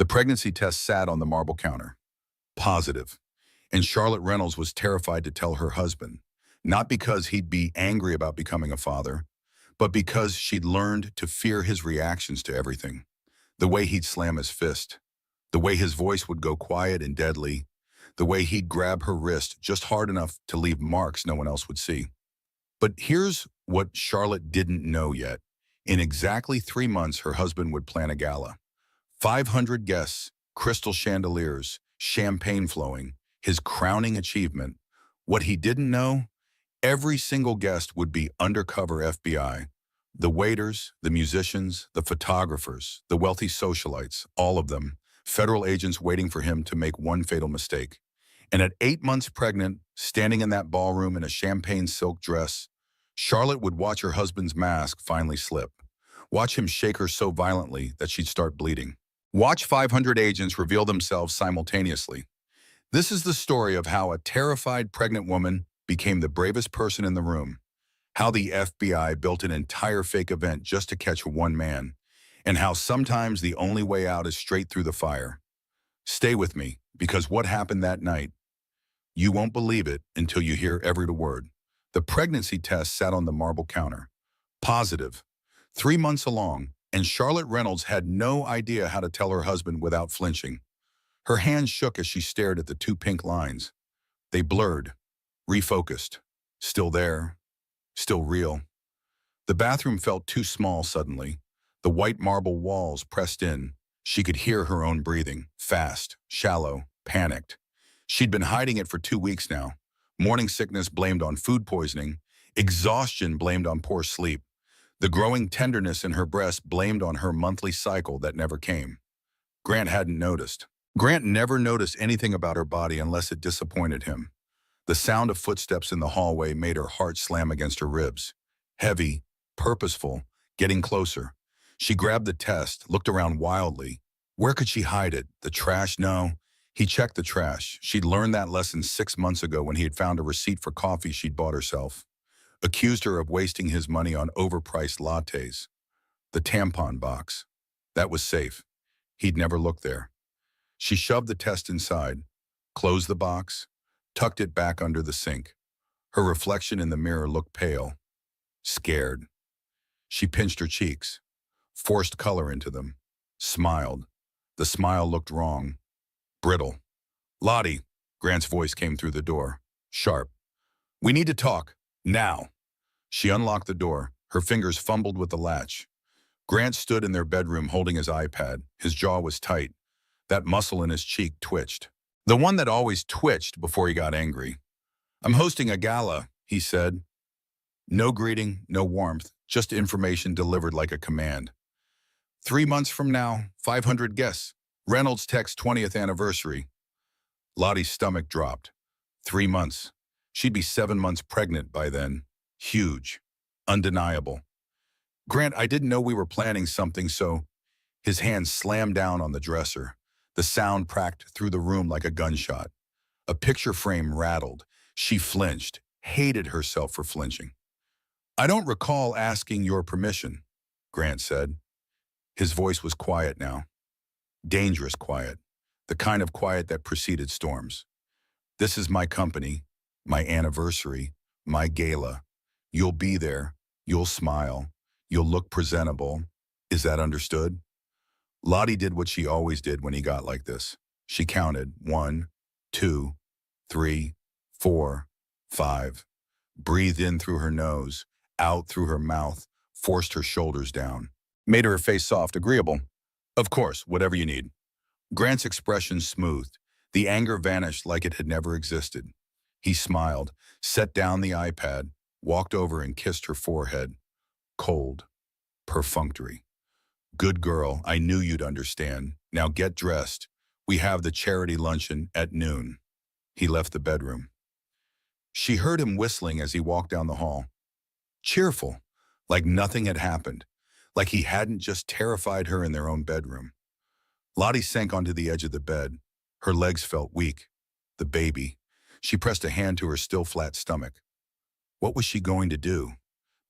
The pregnancy test sat on the marble counter. Positive. And Charlotte Reynolds was terrified to tell her husband, not because he'd be angry about becoming a father, but because she'd learned to fear his reactions to everything. The way he'd slam his fist, the way his voice would go quiet and deadly, the way he'd grab her wrist just hard enough to leave marks no one else would see. But here's what Charlotte didn't know yet. In exactly 3 months, her husband would plan a gala. 500 guests, crystal chandeliers, champagne flowing, his crowning achievement. What he didn't know, every single guest would be undercover FBI. The waiters, the musicians, the photographers, the wealthy socialites, all of them, federal agents waiting for him to make one fatal mistake. And at 8 months pregnant, standing in that ballroom in a champagne silk dress, Charlotte would watch her husband's mask finally slip. Watch him shake her so violently that she'd start bleeding. Watch 500 agents reveal themselves simultaneously. This is the story of how a terrified pregnant woman became the bravest person in the room, how the FBI built an entire fake event just to catch one man, and how sometimes the only way out is straight through the fire. Stay with me, because what happened that night, you won't believe it until you hear every word. The pregnancy test sat on the marble counter. Positive. 3 months along, and Charlotte Reynolds had no idea how to tell her husband without flinching. Her hands shook as she stared at the 2 pink lines. They blurred, refocused. Still there, still real. The bathroom felt too small suddenly. The white marble walls pressed in. She could hear her own breathing, fast, shallow, panicked. She'd been hiding it for 2 weeks now. Morning sickness blamed on food poisoning, exhaustion blamed on poor sleep. The growing tenderness in her breast blamed on her monthly cycle that never came. Grant hadn't noticed. Grant never noticed anything about her body unless it disappointed him. The sound of footsteps in the hallway made her heart slam against her ribs. Heavy, purposeful, getting closer. She grabbed the test, looked around wildly. Where could she hide it? The trash? No. He checked the trash. She'd learned that lesson 6 months ago when he had found a receipt for coffee she'd bought herself. Accused her of wasting his money on overpriced lattes. The tampon box. That was safe. He'd never looked there. She shoved the test inside, closed the box, tucked it back under the sink. Her reflection in the mirror looked pale, scared. She pinched her cheeks, forced color into them, smiled. The smile looked wrong, brittle. "Lottie," Grant's voice came through the door, sharp. "We need to talk, now." She unlocked the door. Her fingers fumbled with the latch. Grant stood in their bedroom holding his iPad. His jaw was tight. That muscle in his cheek twitched. The one that always twitched before he got angry. "I'm hosting a gala," he said. No greeting, no warmth, just information delivered like a command. 3 months from now, 500 guests. Reynolds text 20th anniversary. Lottie's stomach dropped. 3 months. She'd be 7 months pregnant by then. Huge. Undeniable. "Grant, I didn't know we were planning something, so..." His hand slammed down on the dresser. The sound cracked through the room like a gunshot. A picture frame rattled. She flinched, hated herself for flinching. "I don't recall asking your permission," Grant said. His voice was quiet now. Dangerous quiet. The kind of quiet that preceded storms. "This is my company, my anniversary, my gala. You'll be there. You'll smile. You'll look presentable. Is that understood?" Lottie did what she always did when he got like this. She counted 1, 2, 3, 4, 5. Breathed in through her nose, out through her mouth, forced her shoulders down. Made her face soft, agreeable. "Of course, whatever you need." Grant's expression smoothed. The anger vanished like it had never existed. He smiled, set down the iPad, walked over and kissed her forehead. Cold. Perfunctory. "Good girl, I knew you'd understand. Now get dressed. We have the charity luncheon at noon." He left the bedroom. She heard him whistling as he walked down the hall. Cheerful, like nothing had happened, like he hadn't just terrified her in their own bedroom. Lottie sank onto the edge of the bed. Her legs felt weak. The baby. She pressed a hand to her still flat stomach. What was she going to do?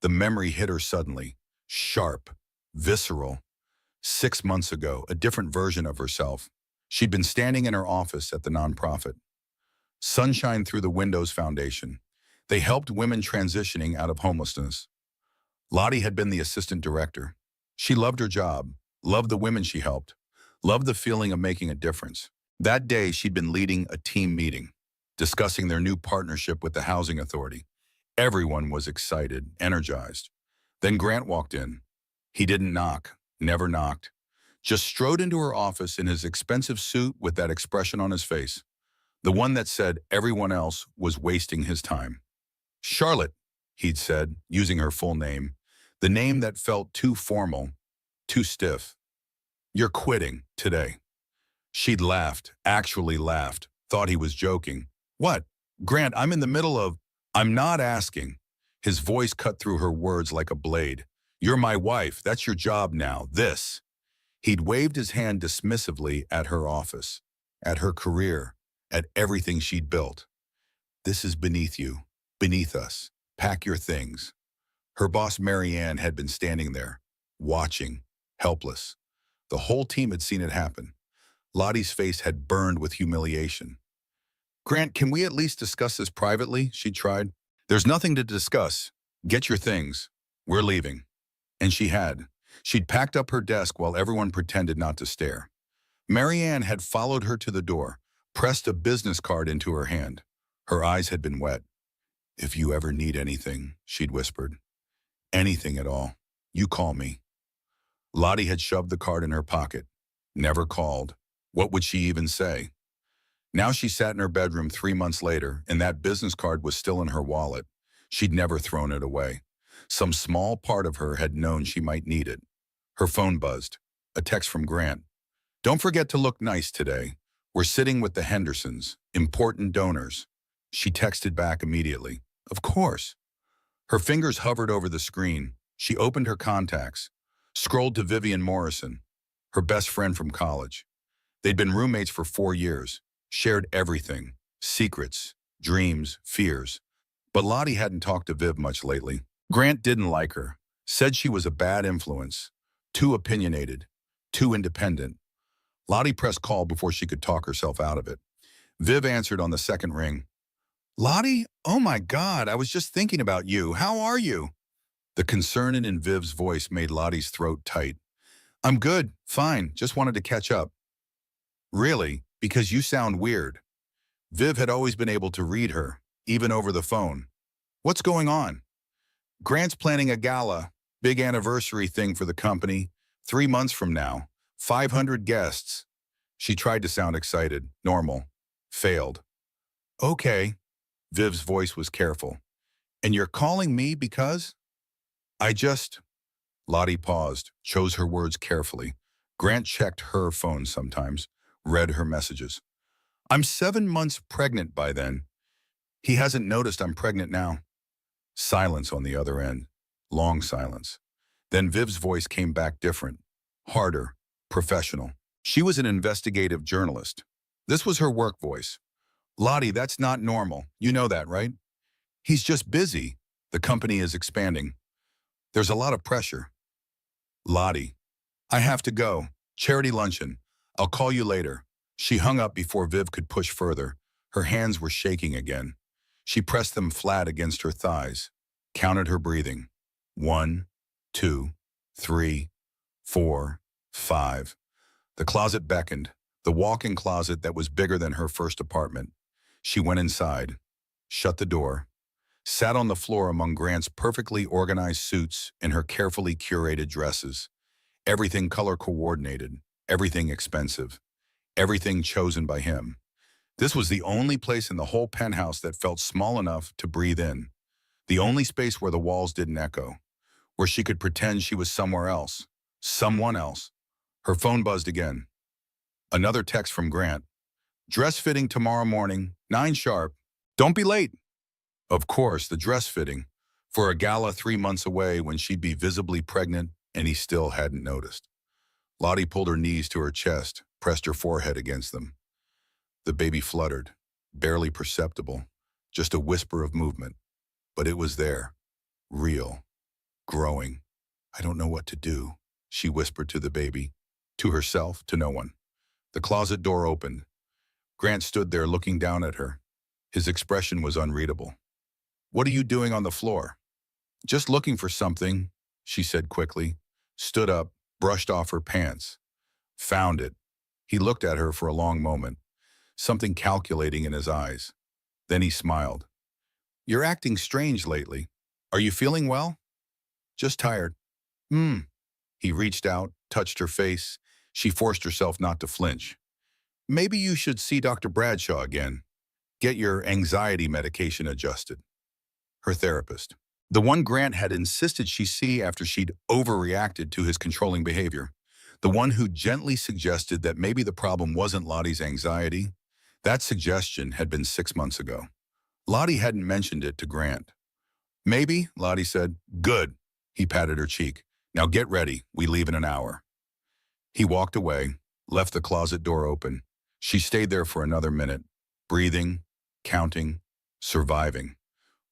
The memory hit her suddenly, sharp, visceral. 6 months ago, a different version of herself. She'd been standing in her office at the nonprofit. Sunshine Through the Windows Foundation. They helped women transitioning out of homelessness. Lottie had been the assistant director. She loved her job, loved the women she helped, loved the feeling of making a difference. That day, she'd been leading a team meeting, discussing their new partnership with the housing authority. Everyone was excited, energized. Then Grant walked in. He didn't knock, never knocked, just strode into her office in his expensive suit with that expression on his face, the one that said everyone else was wasting his time. Charlotte, he'd said, using her full name, the name that felt too formal, too stiff. You're quitting today. She'd laughed, actually laughed, thought he was joking. What? Grant, I'm in the middle of... I'm not asking. His voice cut through her words like a blade. You're my wife. That's your job now. This. He'd waved his hand dismissively at her office, at her career, at everything she'd built. This is beneath you, beneath us. Pack your things. Her boss, Marianne, had been standing there, watching, helpless. The whole team had seen it happen. Lottie's face had burned with humiliation. Grant, can we at least discuss this privately? She tried. There's nothing to discuss. Get your things. We're leaving. And she had. She'd packed up her desk while everyone pretended not to stare. Marianne had followed her to the door, pressed a business card into her hand. Her eyes had been wet. If you ever need anything, she'd whispered. Anything at all, you call me. Lottie had shoved the card in her pocket. Never called. What would she even say? Now she sat in her bedroom 3 months later, and that business card was still in her wallet. She'd never thrown it away. Some small part of her had known she might need it. Her phone buzzed. A text from Grant. Don't forget to look nice today. We're sitting with the Hendersons, important donors. She texted back immediately. Of course. Her fingers hovered over the screen. She opened her contacts, scrolled to Vivian Morrison, her best friend from college. They'd been roommates for 4 years, shared everything, secrets, dreams, fears. But Lottie hadn't talked to Viv much lately. Grant didn't like her, said she was a bad influence, too opinionated, too independent. Lottie pressed call before she could talk herself out of it. Viv answered on the second ring. Lottie? Oh my God, I was just thinking about you. How are you? The concern in Viv's voice made Lottie's throat tight. I'm good, fine, just wanted to catch up. Really? Because you sound weird. Viv had always been able to read her, even over the phone. What's going on? Grant's planning a gala, big anniversary thing for the company, 3 months from now, 500 guests. She tried to sound excited, normal. Failed. Okay. Viv's voice was careful. And you're calling me because? Lottie paused, chose her words carefully. Grant checked her phone sometimes, read her messages. I'm 7 months pregnant by then. He hasn't noticed I'm pregnant now. Silence on the other end. Long silence. Then Viv's voice came back different, harder, professional. She was an investigative journalist. This was her work voice. Lottie, that's not normal. You know that, right? He's just busy. The company is expanding. There's a lot of pressure. Lottie, I have to go. Charity luncheon. I'll call you later. She hung up before Viv could push further. Her hands were shaking again. She pressed them flat against her thighs, counted her breathing. 1, 2, 3, 4, 5. The closet beckoned, the walk-in closet that was bigger than her first apartment. She went inside, shut the door, sat on the floor among Grant's perfectly organized suits and her carefully curated dresses. Everything color-coordinated, everything expensive, everything chosen by him. This was the only place in the whole penthouse that felt small enough to breathe in. The only space where the walls didn't echo, where she could pretend she was somewhere else, someone else. Her phone buzzed again. Another text from Grant. Dress fitting tomorrow morning, 9 sharp. Don't be late. Of course, the dress fitting. For a gala 3 months away when she'd be visibly pregnant and he still hadn't noticed. Lottie pulled her knees to her chest, pressed her forehead against them. The baby fluttered, barely perceptible, just a whisper of movement. But it was there, real, growing. I don't know what to do, she whispered to the baby, to herself, to no one. The closet door opened. Grant stood there looking down at her. His expression was unreadable. "What are you doing on the floor?" "Just looking for something," she said quickly, stood up, brushed off her pants. "Found it." He looked at her for a long moment, something calculating in his eyes. Then he smiled. "You're acting strange lately. Are you feeling well?" "Just tired." "Hmm." He reached out, touched her face. She forced herself not to flinch. "Maybe you should see Dr. Bradshaw again. Get your anxiety medication adjusted." Her therapist. The one Grant had insisted she see after she'd overreacted to his controlling behavior. The one who gently suggested that maybe the problem wasn't Lottie's anxiety. That suggestion had been 6 months ago. Lottie hadn't mentioned it to Grant. "Maybe," Lottie said. "Good." He patted her cheek. "Now get ready. We leave in an hour." He walked away, left the closet door open. She stayed there for another minute, breathing, counting, surviving.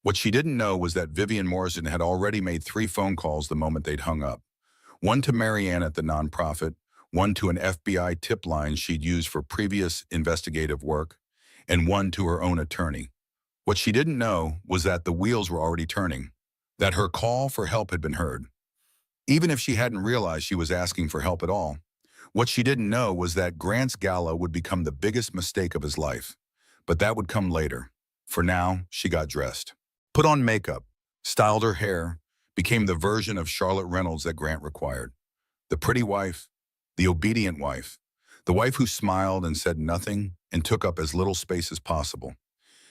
What she didn't know was that Vivian Morrison had already made 3 phone calls the moment they'd hung up. One to Marianne at the nonprofit, one to an FBI tip line she'd used for previous investigative work, and one to her own attorney. What she didn't know was that the wheels were already turning, that her call for help had been heard. Even if she hadn't realized she was asking for help at all, what she didn't know was that Grant's gala would become the biggest mistake of his life. But that would come later. For now, she got dressed, put on makeup, styled her hair, became the version of Charlotte Reynolds that Grant required. The pretty wife, the obedient wife, the wife who smiled and said nothing and took up as little space as possible.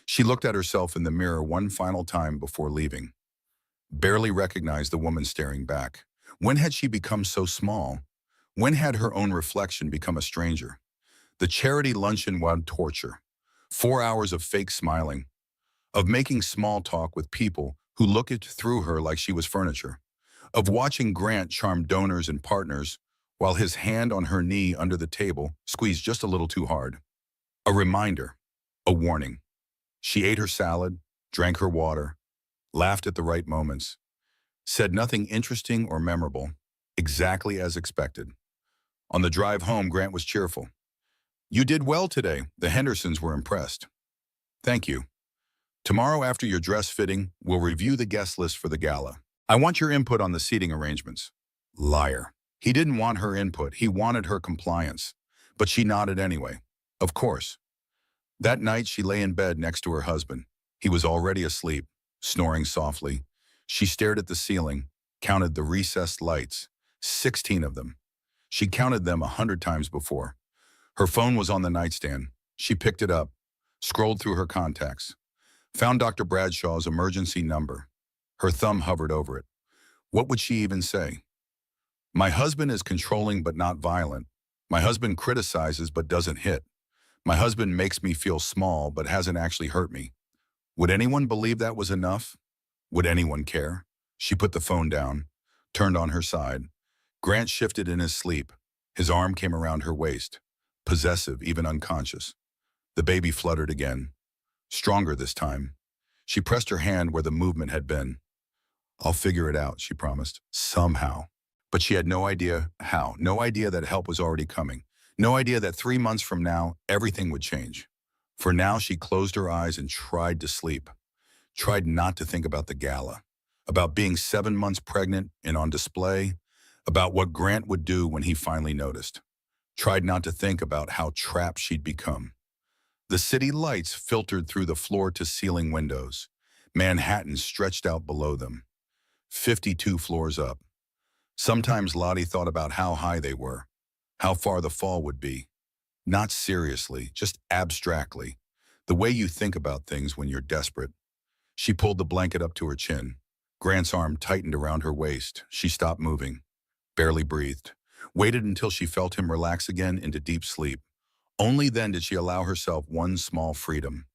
She looked at herself in the mirror one final time before leaving. Barely recognized the woman staring back. When had she become so small? When had her own reflection become a stranger? The charity luncheon was torture. 4 hours of fake smiling, of making small talk with people who looked through her like she was furniture, of watching Grant charm donors and partners while his hand on her knee under the table squeezed just a little too hard. A reminder, a warning. She ate her salad, drank her water, laughed at the right moments, said nothing interesting or memorable, exactly as expected. On the drive home, Grant was cheerful. "You did well today." The Hendersons were impressed. "Thank you. Tomorrow after your dress fitting, we'll review the guest list for the gala. I want your input on the seating arrangements." Liar. He didn't want her input, he wanted her compliance. But she nodded anyway. Of course. That night she lay in bed next to her husband. He was already asleep, snoring softly. She stared at the ceiling, counted the recessed lights, 16 of them. She counted them 100 times before. Her phone was on the nightstand. She picked it up, scrolled through her contacts, found Dr. Bradshaw's emergency number. Her thumb hovered over it. What would she even say? "My husband is controlling but not violent. My husband criticizes but doesn't hit. My husband makes me feel small but hasn't actually hurt me." Would anyone believe that was enough? Would anyone care? She put the phone down, turned on her side. Grant shifted in his sleep. His arm came around her waist, possessive, even unconscious. The baby fluttered again, stronger this time. She pressed her hand where the movement had been. "I'll figure it out," she promised, "somehow." But she had no idea how, no idea that help was already coming, no idea that 3 months from now, everything would change. For now, she closed her eyes and tried to sleep, tried not to think about the gala, about being 7 months pregnant and on display, about what Grant would do when he finally noticed. Tried not to think about how trapped she'd become. The city lights filtered through the floor-to-ceiling windows. Manhattan stretched out below them, 52 floors up. Sometimes Lottie thought about how high they were, how far the fall would be. Not seriously, just abstractly, the way you think about things when you're desperate. She pulled the blanket up to her chin. Grant's arm tightened around her waist. She stopped moving, barely breathed, waited until she felt him relax again into deep sleep. Only then did she allow herself one small freedom.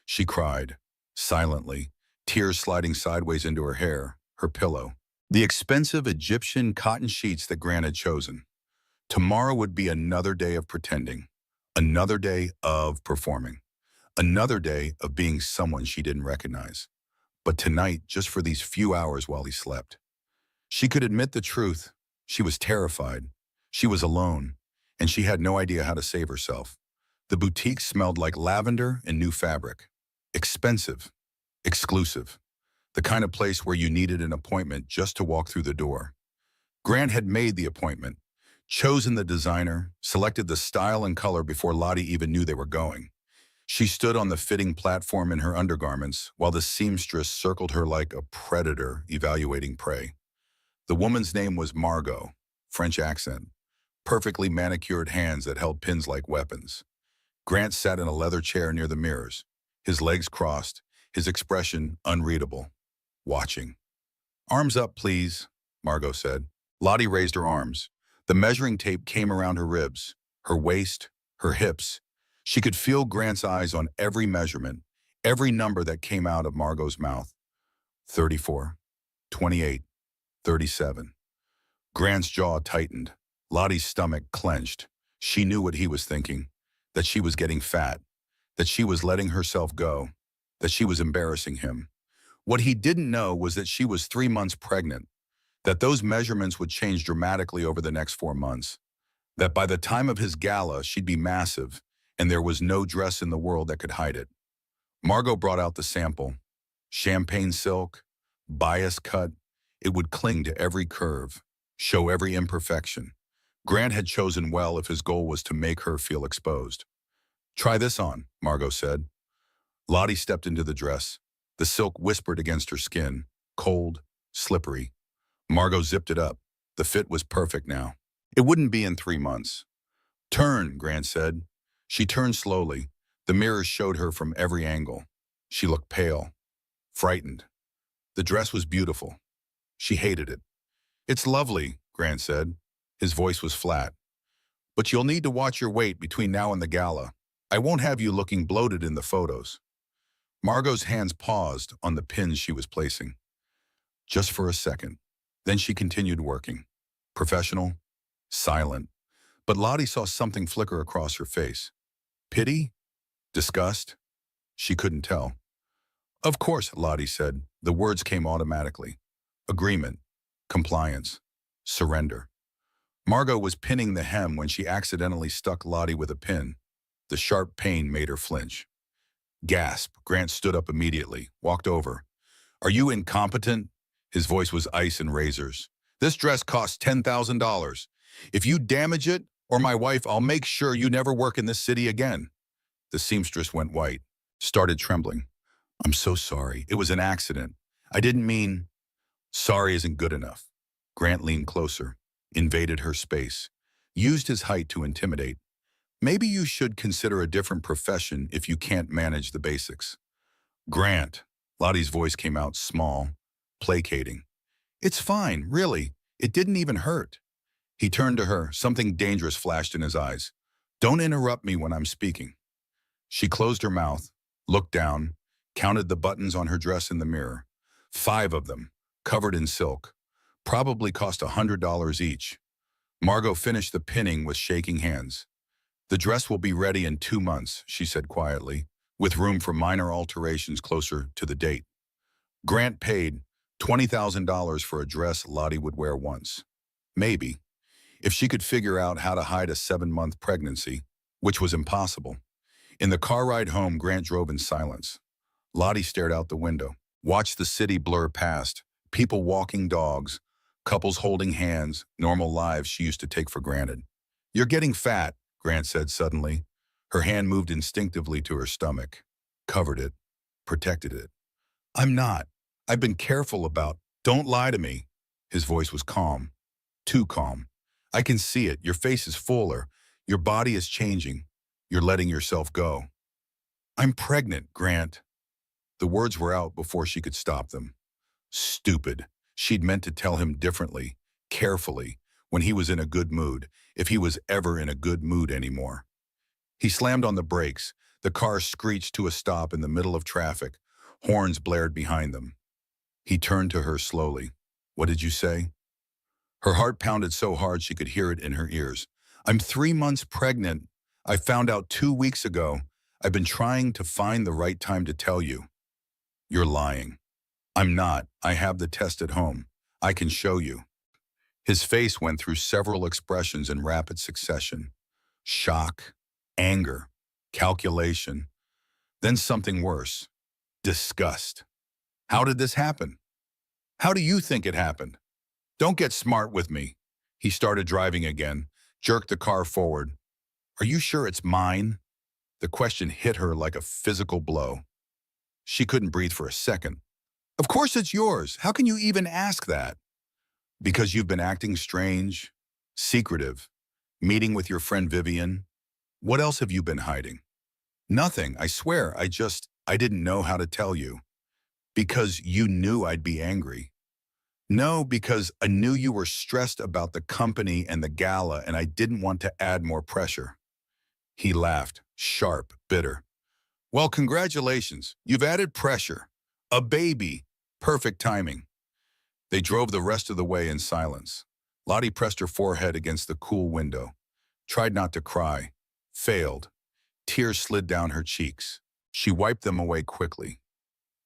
She cried, silently, tears sliding sideways into her hair, her pillow. The expensive Egyptian cotton sheets that Grant had chosen. Tomorrow would be another day of pretending, another day of performing, another day of being someone she didn't recognize. But tonight, just for these few hours while he slept, she could admit the truth. She was terrified. She was alone, and she had no idea how to save herself. The boutique smelled like lavender and new fabric. Expensive, exclusive, the kind of place where you needed an appointment just to walk through the door. Grant had made the appointment, chosen the designer, selected the style and color before Lottie even knew they were going. She stood on the fitting platform in her undergarments while the seamstress circled her like a predator evaluating prey. The woman's name was Margot, French accent, perfectly manicured hands that held pins like weapons. Grant sat in a leather chair near the mirrors, his legs crossed, his expression unreadable, watching. "Arms up, please," Margot said. Lottie raised her arms. The measuring tape came around her ribs, her waist, her hips. She could feel Grant's eyes on every measurement, every number that came out of Margot's mouth. 34, 28, 37. Grant's jaw tightened. Lottie's stomach clenched. She knew what he was thinking, that she was getting fat, that she was letting herself go, that she was embarrassing him. What he didn't know was that she was 3 months pregnant, that those measurements would change dramatically over the next 4 months, that by the time of his gala, she'd be massive, and there was no dress in the world that could hide it. Margot brought out the sample. Champagne silk, bias cut, it would cling to every curve, show every imperfection. Grant had chosen well if his goal was to make her feel exposed. "Try this on," Margot said. Lottie stepped into the dress. The silk whispered against her skin, cold, slippery. Margot zipped it up. The fit was perfect now. It wouldn't be in 3 months. "Turn," Grant said. She turned slowly. The mirrors showed her from every angle. She looked pale, frightened. The dress was beautiful. She hated it. "It's lovely," Grant said. His voice was flat. "But you'll need to watch your weight between now and the gala. I won't have you looking bloated in the photos." Margot's hands paused on the pins she was placing. Just for a second. Then she continued working. Professional, silent. But Lottie saw something flicker across her face. Pity? Disgust? She couldn't tell. "Of course," Lottie said. The words came automatically. Agreement. Compliance. Surrender. Margot was pinning the hem when she accidentally stuck Lottie with a pin. The sharp pain made her flinch. Gasp. Grant stood up immediately, walked over. "Are you incompetent?" His voice was ice and razors. "This dress costs $10,000. If you damage it, or my wife, I'll make sure you never work in this city again." The seamstress went white, started trembling. "I'm so sorry. It was an accident. I didn't mean—" "Sorry isn't good enough." Grant leaned closer, invaded her space, used his height to intimidate. "Maybe you should consider a different profession if you can't manage the basics." "Grant," Lottie's voice came out small, placating. "It's fine, really. It didn't even hurt." He turned to her. Something dangerous flashed in his eyes. "Don't interrupt me when I'm speaking." She closed her mouth, looked down, counted the buttons on her dress in the mirror. 5 of them, covered in silk. Probably cost $100 each. Margot finished the pinning with shaking hands. "The dress will be ready in 2 months," she said quietly, with room for minor alterations closer to the date. Grant paid $20,000 for a dress Lottie would wear once. Maybe, if she could figure out how to hide a 7-month pregnancy, which was impossible. In the car ride home, Grant drove in silence. Lottie stared out the window, watched the city blur past, people walking dogs, couples holding hands, normal lives she used to take for granted. "You're getting fat," Grant said suddenly. Her hand moved instinctively to her stomach, covered it, protected it. "I'm not. I've been careful about—" "Don't lie to me." His voice was calm, too calm. "I can see it. Your face is fuller. Your body is changing. You're letting yourself go." "I'm pregnant, Grant." The words were out before she could stop them. Stupid. She'd meant to tell him differently, carefully, when he was in a good mood, if he was ever in a good mood anymore. He slammed on the brakes. The car screeched to a stop in the middle of traffic. Horns blared behind them. He turned to her slowly. "What did you say?" Her heart pounded so hard she could hear it in her ears. "I'm 3 months pregnant. I found out 2 weeks ago. I've been trying to find the right time to tell you." "You're lying." "I'm not. I have the test at home. I can show you." His face went through several expressions in rapid succession. Shock, anger, calculation, then something worse, disgust. How did this happen? How do you think it happened? Don't get smart with me. He started driving again, jerked the car forward. Are you sure it's mine? The question hit her like a physical blow. She couldn't breathe for a second. Of course it's yours. How can you even ask that? Because you've been acting strange, secretive, meeting with your friend Vivian. What else have you been hiding? Nothing, I swear. I didn't know how to tell you. Because you knew I'd be angry. No, because I knew you were stressed about the company and the gala, and I didn't want to add more pressure. He laughed, sharp, bitter. Well, congratulations. You've added pressure. A baby. Perfect timing. They drove the rest of the way in silence. Lottie pressed her forehead against the cool window. Tried not to cry. Failed. Tears slid down her cheeks. She wiped them away quickly.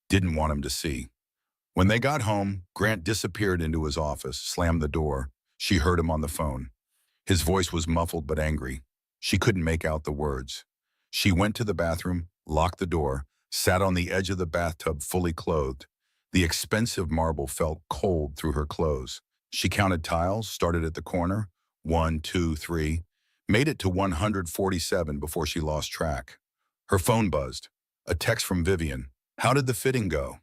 Didn't want him to see. When they got home, Grant disappeared into his office, slammed the door. She heard him on the phone. His voice was muffled but angry. She couldn't make out the words. She went to the bathroom, locked the door, sat on the edge of the bathtub fully clothed. The expensive marble felt cold through her clothes. She counted tiles, started at the corner, 1, 2, 3, made it to 147 before she lost track. Her phone buzzed. A text from Vivian. How did the fitting go?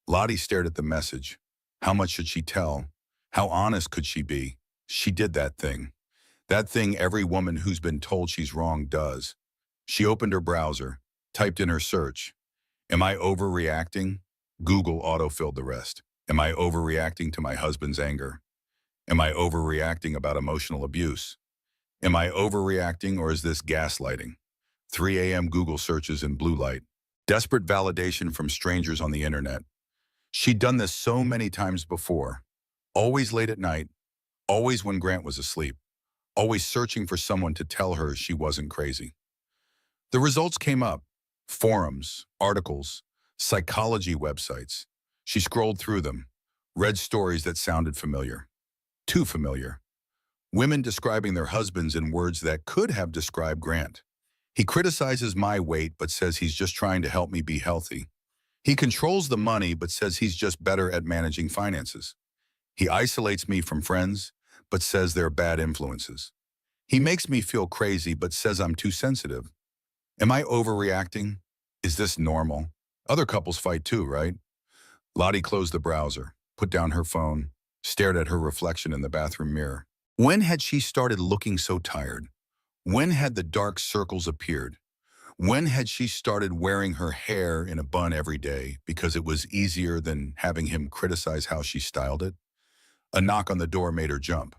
Lottie stared at the message. How much should she tell? How honest could she be? She did that thing. That thing every woman who's been told she's wrong does. She opened her browser, typed in her search. Am I overreacting? Google autofilled the rest. Am I overreacting to my husband's anger? Am I overreacting about emotional abuse? Am I overreacting, or is this gaslighting? 3 a.m. Google searches in blue light. Desperate validation from strangers on the internet. She'd done this so many times before. Always late at night, always when Grant was asleep, always searching for someone to tell her she wasn't crazy. The results came up. Forums, articles, psychology websites. She scrolled through them, read stories that sounded familiar. Too familiar. Women describing their husbands in words that could have described Grant. He criticizes my weight but says he's just trying to help me be healthy. He controls the money but says he's just better at managing finances. He isolates me from friends but says they're bad influences. He makes me feel crazy but says I'm too sensitive. Am I overreacting? Is this normal? Other couples fight too, right? Lottie closed the browser, put down her phone, stared at her reflection in the bathroom mirror. When had she started looking so tired? When had the dark circles appeared? When had she started wearing her hair in a bun every day because it was easier than having him criticize how she styled it? A knock on the door made her jump.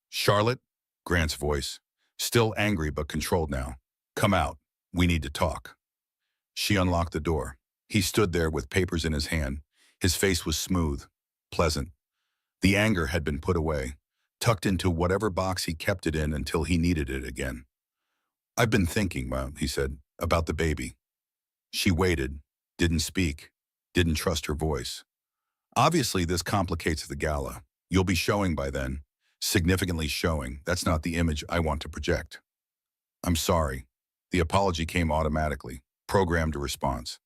Charlotte? Grant's voice. Still angry but controlled now. Come out. We need to talk. She unlocked the door. He stood there with papers in his hand. His face was smooth, pleasant. The anger had been put away, tucked into whatever box he kept it in until he needed it again. I've been thinking, he said, about the baby. She waited, didn't speak, didn't trust her voice. Obviously, this complicates the gala. You'll be showing by then. Significantly showing. That's not the image I want to project. I'm sorry. The apology came automatically, programmed response.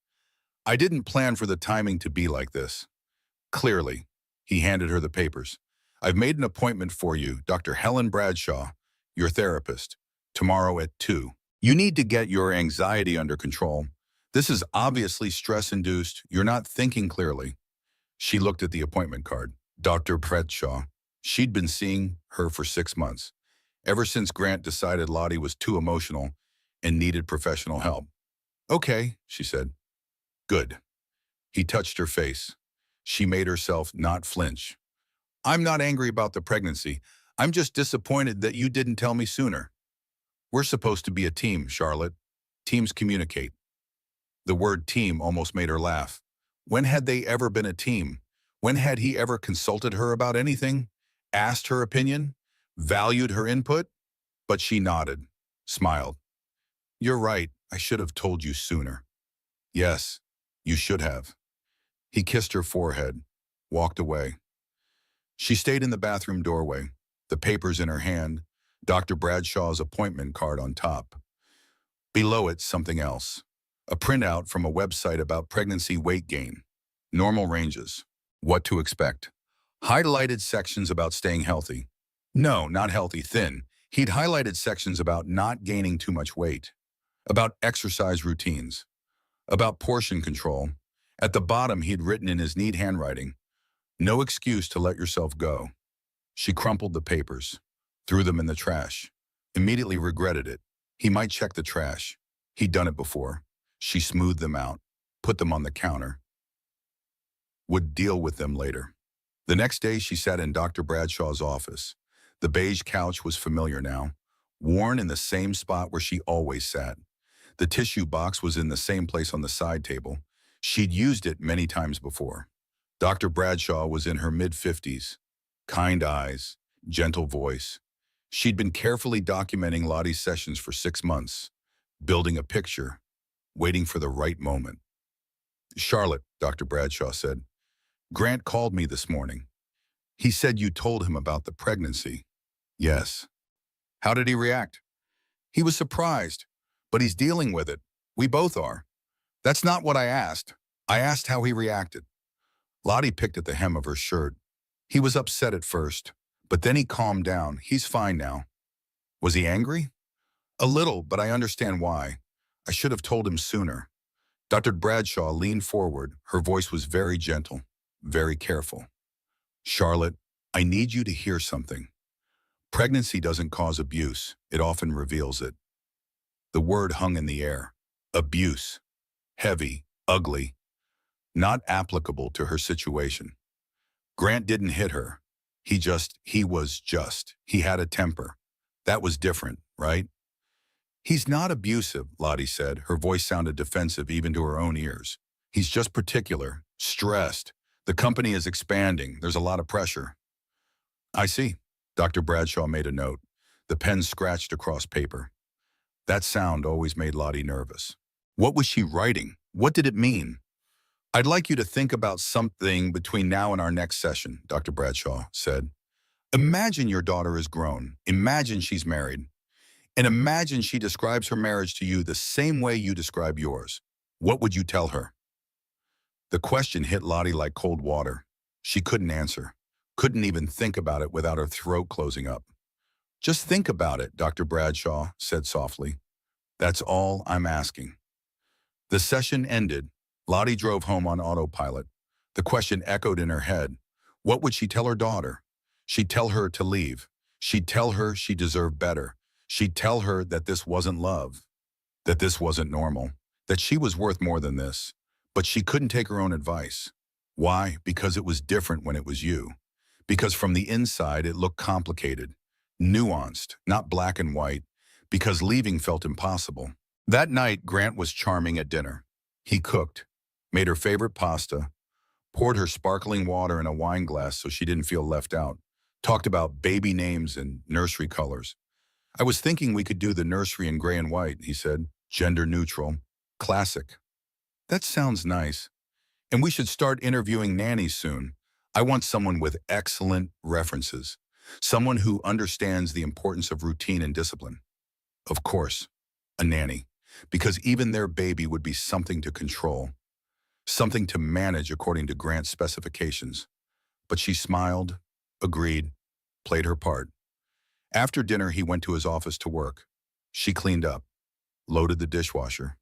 I didn't plan for the timing to be like this. Clearly, he handed her the papers. I've made an appointment for you, Dr. Helen Bradshaw, your therapist, tomorrow at 2. You need to get your anxiety under control. This is obviously stress-induced. You're not thinking clearly. She looked at the appointment card. Dr. Bradshaw. She'd been seeing her for 6 months, ever since Grant decided Lottie was too emotional and needed professional help. Okay, she said. Good. He touched her face. She made herself not flinch. I'm not angry about the pregnancy. I'm just disappointed that you didn't tell me sooner. We're supposed to be a team, Charlotte. Teams communicate. The word team almost made her laugh. When had they ever been a team? When had he ever consulted her about anything? Asked her opinion? Valued her input? But she nodded, smiled. You're right. I should have told you sooner. Yes, you should have. He kissed her forehead, walked away. She stayed in the bathroom doorway, the papers in her hand, Dr. Bradshaw's appointment card on top. Below it, something else. A printout from a website about pregnancy weight gain, normal ranges, what to expect. Highlighted sections about staying healthy. No, not healthy, thin. He'd highlighted sections about not gaining too much weight, about exercise routines, about portion control. At the bottom, he'd written in his neat handwriting, no excuse to let yourself go. She crumpled the papers, threw them in the trash, immediately regretted it. He might check the trash. He'd done it before. She smoothed them out, put them on the counter, would deal with them later. The next day, she sat in Dr. Bradshaw's office. The beige couch was familiar now, worn in the same spot where she always sat. The tissue box was in the same place on the side table. She'd used it many times before. Dr. Bradshaw was in her mid-50s. Kind eyes, gentle voice. She'd been carefully documenting Lottie's sessions for 6 months, building a picture, waiting for the right moment. Charlotte, Dr. Bradshaw said, Grant called me this morning. He said you told him about the pregnancy. Yes. How did he react? He was surprised, but he's dealing with it. We both are. That's not what I asked. I asked how he reacted. Lottie picked at the hem of her shirt. He was upset at first, but then he calmed down. He's fine now. Was he angry? A little, but I understand why. I should have told him sooner. Dr. Bradshaw leaned forward. Her voice was very gentle, very careful. Charlotte, I need you to hear something. Pregnancy doesn't cause abuse. It often reveals it. The word hung in the air. Abuse. Heavy, ugly, not applicable to her situation. Grant didn't hit her. He had a temper. That was different, right? He's not abusive, Lottie said. Her voice sounded defensive even to her own ears. He's just particular, stressed. The company is expanding. There's a lot of pressure. I see. Dr. Bradshaw made a note. The pen scratched across paper. That sound always made Lottie nervous. What was she writing? What did it mean? I'd like you to think about something between now and our next session, Dr. Bradshaw said. Imagine your daughter is grown. Imagine she's married. And imagine she describes her marriage to you the same way you describe yours. What would you tell her? The question hit Lottie like cold water. She couldn't answer, couldn't even think about it without her throat closing up. Just think about it, Dr. Bradshaw said softly. That's all I'm asking. The session ended. Lottie drove home on autopilot. The question echoed in her head. What would she tell her daughter? She'd tell her to leave. She'd tell her she deserved better. She'd tell her that this wasn't love, that this wasn't normal, that she was worth more than this. But she couldn't take her own advice. Why? Because it was different when it was you. Because from the inside it looked complicated, nuanced, not black and white, because leaving felt impossible. That night, Grant was charming at dinner. He cooked, made her favorite pasta, poured her sparkling water in a wine glass so she didn't feel left out, talked about baby names and nursery colors. I was thinking we could do the nursery in gray and white, he said, gender neutral, classic. That sounds nice. And we should start interviewing nannies soon. I want someone with excellent references, someone who understands the importance of routine and discipline. Of course, a nanny, because even their baby would be something to control, something to manage according to Grant's specifications. But she smiled, agreed, played her part. After dinner, he went to his office to work. She cleaned up, loaded the dishwasher,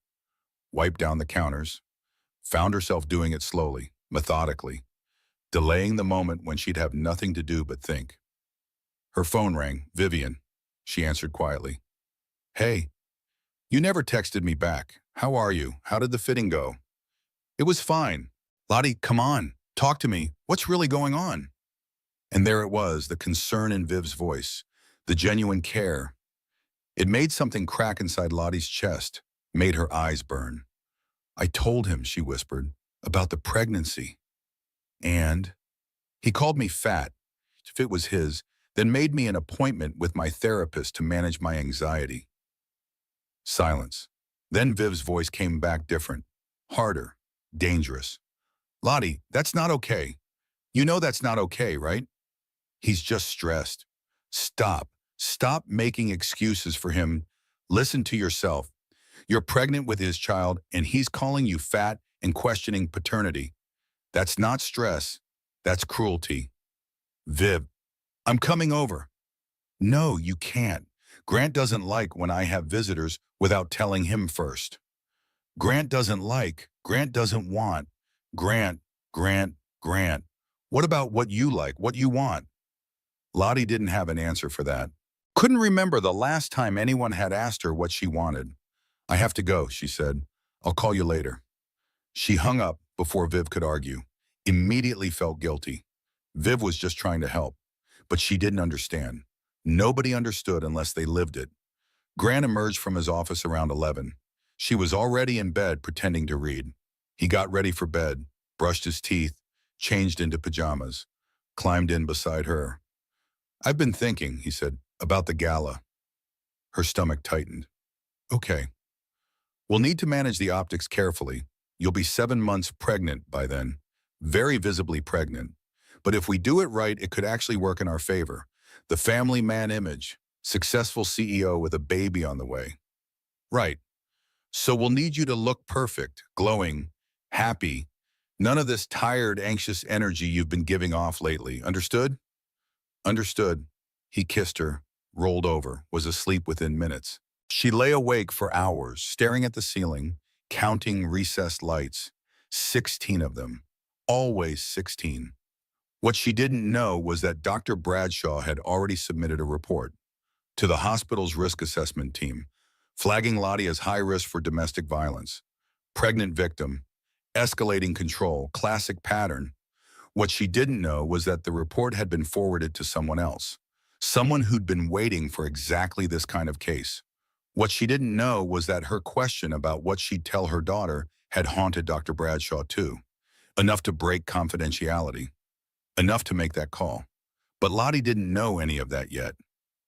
wiped down the counters, found herself doing it slowly, methodically, delaying the moment when she'd have nothing to do but think. Her phone rang. Vivian. She answered quietly. Hey, you never texted me back. How are you? How did the fitting go? It was fine. Lottie, come on. Talk to me. What's really going on? And there it was, the concern in Viv's voice, the genuine care. It made something crack inside Lottie's chest, made her eyes burn. I told him, she whispered, about the pregnancy. And he called me fat, if it was his, then made me an appointment with my therapist to manage my anxiety. Silence. Then Viv's voice came back different, harder, dangerous. Lottie, that's not okay. You know that's not okay, right? He's just stressed. Stop. Stop making excuses for him. Listen to yourself. You're pregnant with his child, and he's calling you fat and questioning paternity. That's not stress. That's cruelty. Viv, I'm coming over. No, you can't. Grant doesn't like when I have visitors without telling him first. Grant doesn't want. Grant, Grant. What about what you like, what you want? Lottie didn't have an answer for that. Couldn't remember the last time anyone had asked her what she wanted. I have to go, she said. I'll call you later. She hung up before Viv could argue. Immediately felt guilty. Viv was just trying to help, but she didn't understand. Nobody understood unless they lived it. Grant emerged from his office around 11. She was already in bed pretending to read. He got ready for bed, brushed his teeth, changed into pajamas, climbed in beside her. I've been thinking, he said, about the gala. Her stomach tightened. Okay. We'll need to manage the optics carefully. You'll be 7 months pregnant by then. Very visibly pregnant. But if we do it right, it could actually work in our favor. The family man image. Successful CEO with a baby on the way. Right. So we'll need you to look perfect, glowing, happy. None of this tired, anxious energy you've been giving off lately. Understood? Understood. He kissed her, rolled over, was asleep within minutes. She lay awake for hours, staring at the ceiling, counting recessed lights. 16 of them. Always 16. What she didn't know was that Dr. Bradshaw had already submitted a report to the hospital's risk assessment team, flagging Lottie as high risk for domestic violence. Pregnant victim, escalating control, classic pattern. What she didn't know was that the report had been forwarded to someone else, someone who'd been waiting for exactly this kind of case. What she didn't know was that her question about what she'd tell her daughter had haunted Dr. Bradshaw too, enough to break confidentiality, enough to make that call. But Lottie didn't know any of that yet.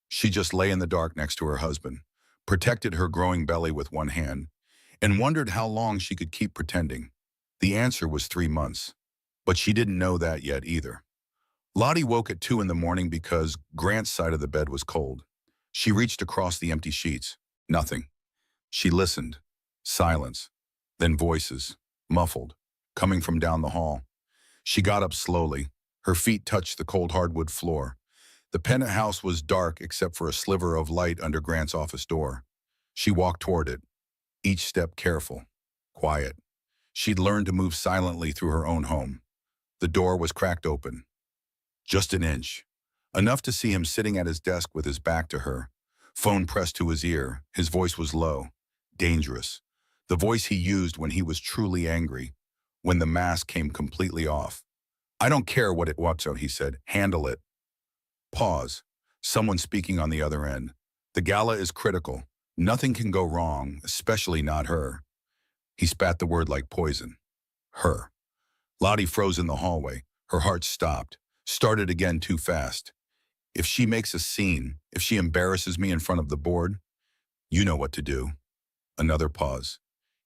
She just lay in the dark next to her husband, protected her growing belly with one hand, and wondered how long she could keep pretending. The answer was 3 months, but she didn't know that yet either. Lottie woke at 2 in the morning because Grant's side of the bed was cold. She reached across the empty sheets. Nothing. She listened. Silence. Then voices, muffled, coming from down the hall. She got up slowly. Her feet touched the cold hardwood floor. The penthouse was dark except for a sliver of light under Grant's office door. She walked toward it, each step careful, quiet. She'd learned to move silently through her own home. The door was cracked open. Just an inch. Enough to see him sitting at his desk with his back to her. Phone pressed to his ear. His voice was low, dangerous. The voice he used when he was truly angry, when the mask came completely off. I don't care what it was, he said. Handle it. Pause. Someone speaking on the other end. The gala is critical. Nothing can go wrong, especially not her. He spat the word like poison. Her. Lottie froze in the hallway. Her heart stopped. Started again too fast. If she makes a scene, if she embarrasses me in front of the board, you know what to do. Another pause.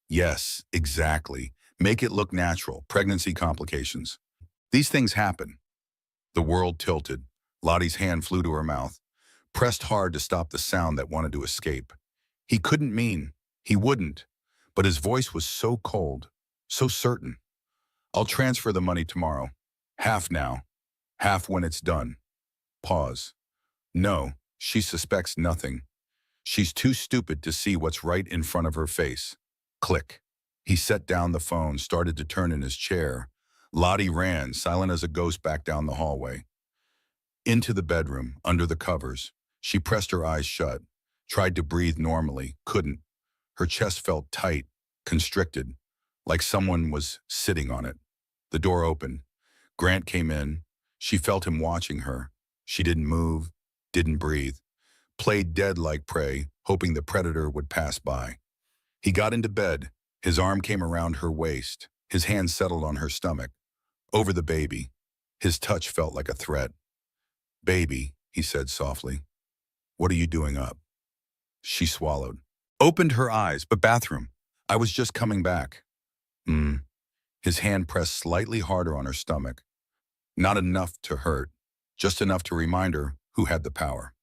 Yes, exactly. Make it look natural. Pregnancy complications. These things happen. The world tilted. Lottie's hand flew to her mouth, pressed hard to stop the sound that wanted to escape. He couldn't mean, he wouldn't, but his voice was so cold, so certain. I'll transfer the money tomorrow. Half now, half when it's done. Pause. No, she suspects nothing. She's too stupid to see what's right in front of her face. Click. He set down the phone, started to turn in his chair. Lottie ran, silent as a ghost, back down the hallway. Into the bedroom, under the covers. She pressed her eyes shut, tried to breathe normally, couldn't. Her chest felt tight, constricted, like someone was sitting on it. The door opened. Grant came in. She felt him watching her. She didn't move, didn't breathe. Played dead like prey, hoping the predator would pass by. He got into bed. His arm came around her waist. His hand settled on her stomach. Over the baby. His touch felt like a threat. Baby, he said softly. What are you doing up? She swallowed. Opened her eyes, but bathroom. I was just coming back. His hand pressed slightly harder on her stomach. Not enough to hurt. just enough to remind her who had the power.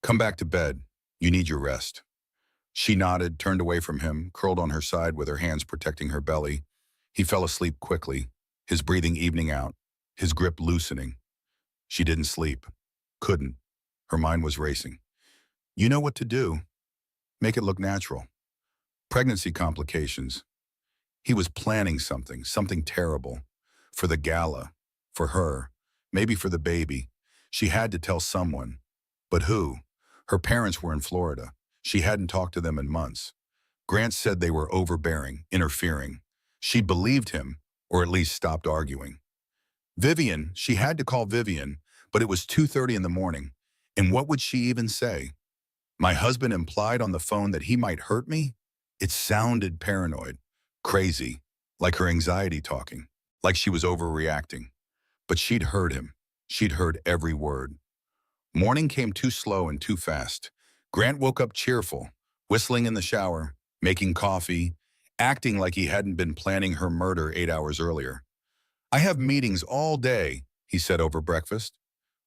Come back to bed. You need your rest. She nodded, turned away from him, curled on her side with her hands protecting her belly. He fell asleep quickly, his breathing evening out, his grip loosening. She didn't sleep. Couldn't. Her mind was racing. You know what to do. Make it look natural. Pregnancy complications. He was planning something terrible. For the gala. For her. Maybe for the baby. She had to tell someone. But who? Her parents were in Florida. She hadn't talked to them in months. Grant said they were overbearing, interfering. She believed him, or at least stopped arguing. Vivian, she had to call Vivian, but it was 2:30 in the morning. And what would she even say? My husband implied on the phone that he might hurt me? It sounded paranoid, crazy, like her anxiety talking, like she was overreacting. But she'd heard him. She'd heard every word. Morning came too slow and too fast. Grant woke up cheerful, whistling in the shower, making coffee, acting like he hadn't been planning her murder 8 hours earlier. I have meetings all day, he said over breakfast.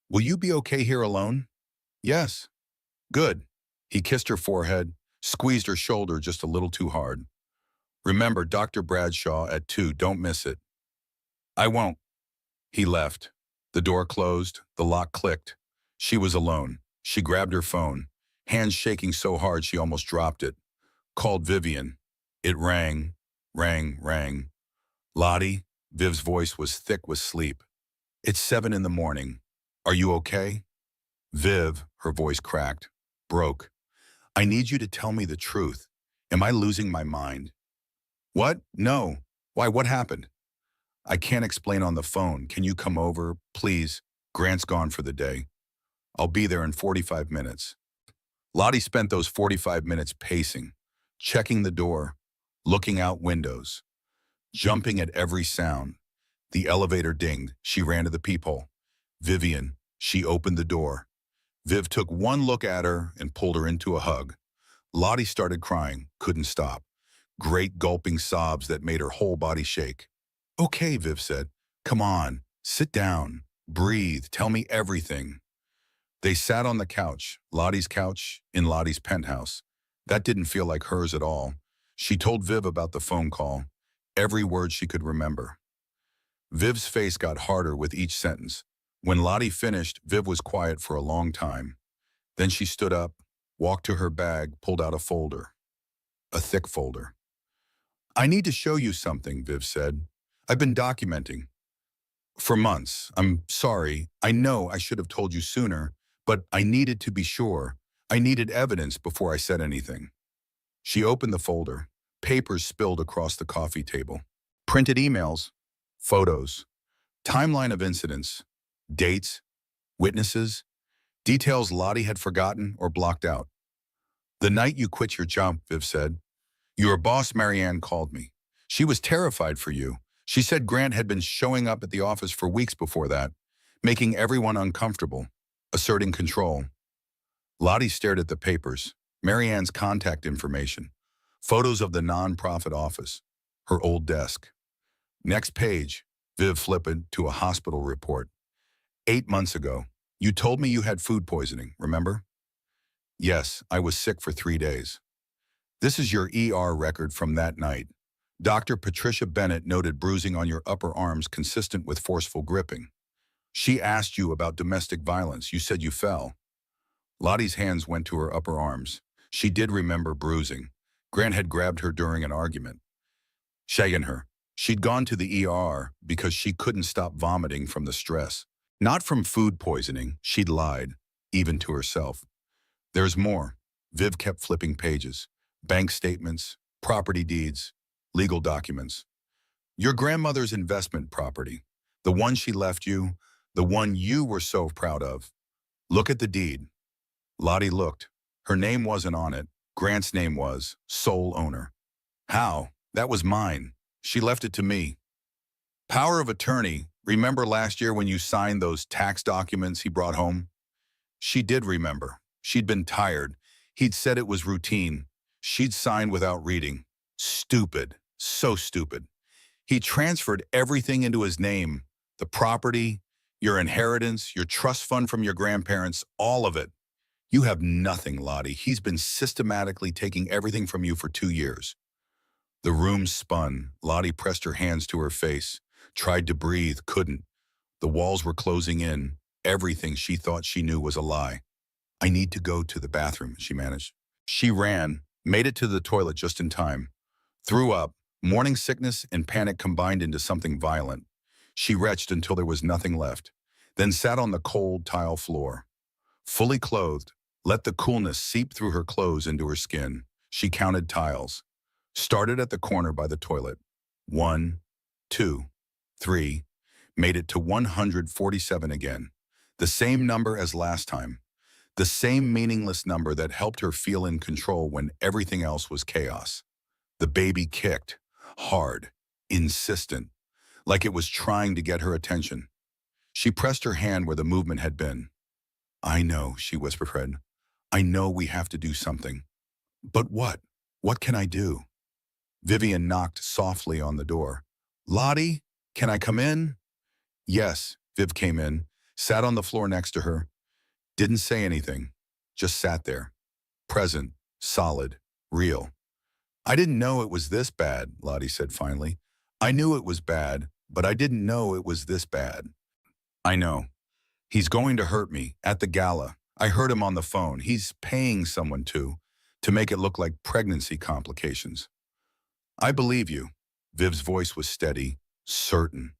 Will you be okay here alone? Yes. Good. He kissed her forehead, squeezed her shoulder just a little too hard. Remember Dr. Bradshaw at 2, don't miss it. I won't. He left. The door closed, the lock clicked. She was alone. She grabbed her phone, hands shaking so hard she almost dropped it. Called Vivian. It rang, rang. Lottie, Viv's voice was thick with sleep. It's 7 in the morning. Are you okay? Viv, her voice cracked, broke. I need you to tell me the truth. Am I losing my mind? What? No. Why, what happened? I can't explain on the phone. Can you come over, please? Grant's gone for the day. I'll be there in 45 minutes. Lottie spent those 45 minutes pacing, checking the door, looking out windows, jumping at every sound. The elevator dinged. She ran to the peephole. Vivian. She opened the door. Viv took one look at her and pulled her into a hug. Lottie started crying, couldn't stop. Great gulping sobs that made her whole body shake. Okay, Viv said. Come on, sit down, breathe, tell me everything. They sat on the couch, Lottie's couch, in Lottie's penthouse. That didn't feel like hers at all. She told Viv about the phone call, every word she could remember. Viv's face got harder with each sentence. When Lottie finished, Viv was quiet for a long time. Then she stood up, walked to her bag, pulled out a folder. A thick folder. I need to show you something, Viv said. I've been documenting. For months. I'm sorry. I know I should have told you sooner, but I needed to be sure. I needed evidence before I said anything. She opened the folder. Papers spilled across the coffee table. Printed emails. Photos. Timeline of incidents. Dates. Witnesses. Details Lottie had forgotten or blocked out. The night you quit your job, Viv said, your boss, Marianne, called me. She was terrified for you. She said Grant had been showing up at the office for weeks before that, making everyone uncomfortable, asserting control. Lottie stared at the papers, Marianne's contact information, photos of the nonprofit office, her old desk. Next page, Viv flipped to a hospital report. 8 months ago, you told me you had food poisoning, remember? Yes, I was sick for 3 days. This is your ER record from that night. Dr. Patricia Bennett noted bruising on your upper arms consistent with forceful gripping. She asked you about domestic violence. You said you fell. Lottie's hands went to her upper arms. She did remember bruising. Grant had grabbed her during an argument, shaken her. She'd gone to the ER because she couldn't stop vomiting from the stress. Not from food poisoning, she'd lied, even to herself. There's more. Viv kept flipping pages. Bank statements, property deeds, legal documents. Your grandmother's investment property, the one she left you, the one you were so proud of. Look at the deed. Lottie looked. Her name wasn't on it. Grant's name was, sole owner. How? That was mine. She left it to me. Power of attorney. Remember last year when you signed those tax documents he brought home? She did remember. She'd been tired. He'd said it was routine. She'd signed without reading. Stupid. So stupid. He transferred everything into his name. The property, your inheritance, your trust fund from your grandparents, all of it. You have nothing, Lottie. He's been systematically taking everything from you for 2 years. The room spun. Lottie pressed her hands to her face, tried to breathe, couldn't. The walls were closing in. Everything she thought she knew was a lie. I need to go to the bathroom, she managed. She ran, made it to the toilet just in time. Threw up. Morning sickness and panic combined into something violent. She retched until there was nothing left, then sat on the cold tile floor. Fully clothed, let the coolness seep through her clothes into her skin. She counted tiles. Started at the corner by the toilet. 1, 2, 3. Made it to 147 again. The same number as last time. The same meaningless number that helped her feel in control when everything else was chaos. The baby kicked, hard, insistent, like it was trying to get her attention. She pressed her hand where the movement had been. I know, she whispered, Fred. I know we have to do something. But what? What can I do? Vivian knocked softly on the door. Lottie, can I come in? Yes, Viv came in, sat on the floor next to her, didn't say anything, just sat there. Present, solid, real. I didn't know it was this bad, Lottie said finally. I knew it was bad, but I didn't know it was this bad. I know. He's going to hurt me at the gala. I heard him on the phone. He's paying someone to make it look like pregnancy complications. I believe you. Viv's voice was steady, certain.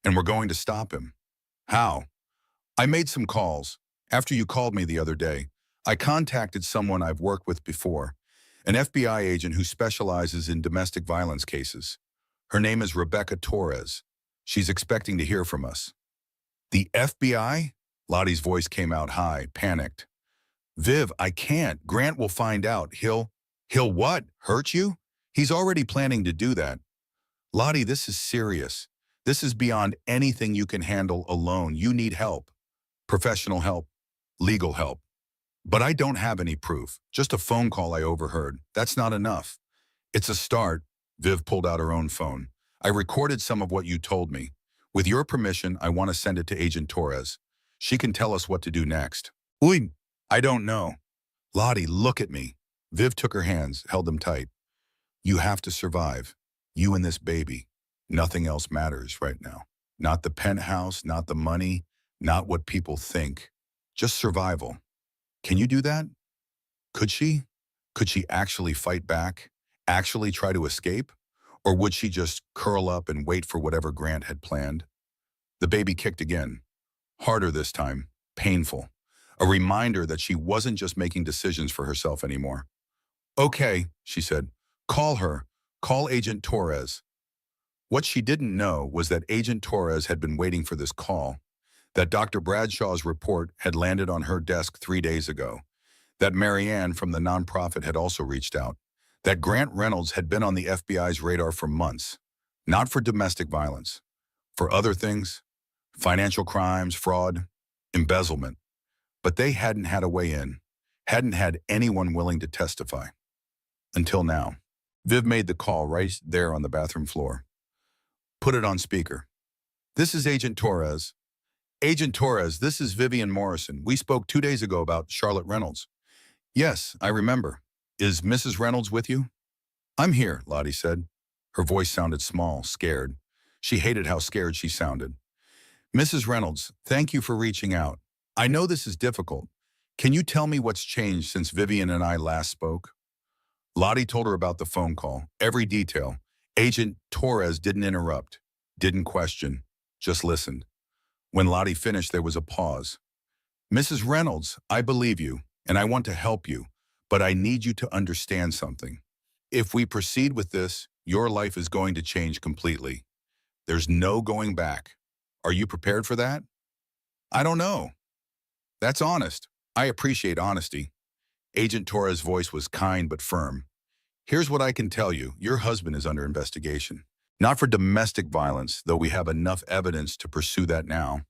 And we're going to stop him. How? I made some calls. After you called me the other day, I contacted someone I've worked with before, an FBI agent who specializes in domestic violence cases. Her name is Rebecca Torres. She's expecting to hear from us. The FBI? Lottie's voice came out high, panicked. Viv, I can't. Grant will find out. He'll what? Hurt you? He's already planning to do that. Lottie, this is serious. This is beyond anything you can handle alone. You need help. Professional help. Legal help. But I don't have any proof. Just a phone call I overheard. That's not enough. It's a start. Viv pulled out her own phone. I recorded some of what you told me. With your permission, I want to send it to Agent Torres. She can tell us what to do next. Uy, I don't know. Lottie, look at me. Viv took her hands, held them tight. You have to survive. You and this baby. Nothing else matters right now. Not the penthouse, not the money, not what people think. Just survival. Can you do that? Could she? Could she actually fight back? Actually try to escape? Or would she just curl up and wait for whatever Grant had planned? The baby kicked again. Harder this time. Painful. A reminder that she wasn't just making decisions for herself anymore. Okay, she said. Call her. Call Agent Torres. What she didn't know was that Agent Torres had been waiting for this call, that Dr. Bradshaw's report had landed on her desk 3 days ago, that Marianne from the nonprofit had also reached out, that Grant Reynolds had been on the FBI's radar for months, not for domestic violence, for other things, financial crimes, fraud, embezzlement. But they hadn't had a way in, hadn't had anyone willing to testify. Until now. Viv made the call right there on the bathroom floor. Put it on speaker. This is Agent Torres. Agent Torres, this is Vivian Morrison. We spoke 2 days ago about Charlotte Reynolds. Yes, I remember. Is Mrs. Reynolds with you? I'm here, Lottie said. Her voice sounded small, scared. She hated how scared she sounded. Mrs. Reynolds, thank you for reaching out. I know this is difficult. Can you tell me what's changed since Vivian and I last spoke? Lottie told her about the phone call, every detail. Agent Torres didn't interrupt, didn't question, just listened. When Lottie finished, there was a pause. Mrs. Reynolds, I believe you, and I want to help you, but I need you to understand something. If we proceed with this, your life is going to change completely. There's no going back. Are you prepared for that? I don't know. That's honest. I appreciate honesty. Agent Torres' voice was kind but firm. Here's what I can tell you. Your husband is under investigation. Not for domestic violence, though we have enough evidence to pursue that now.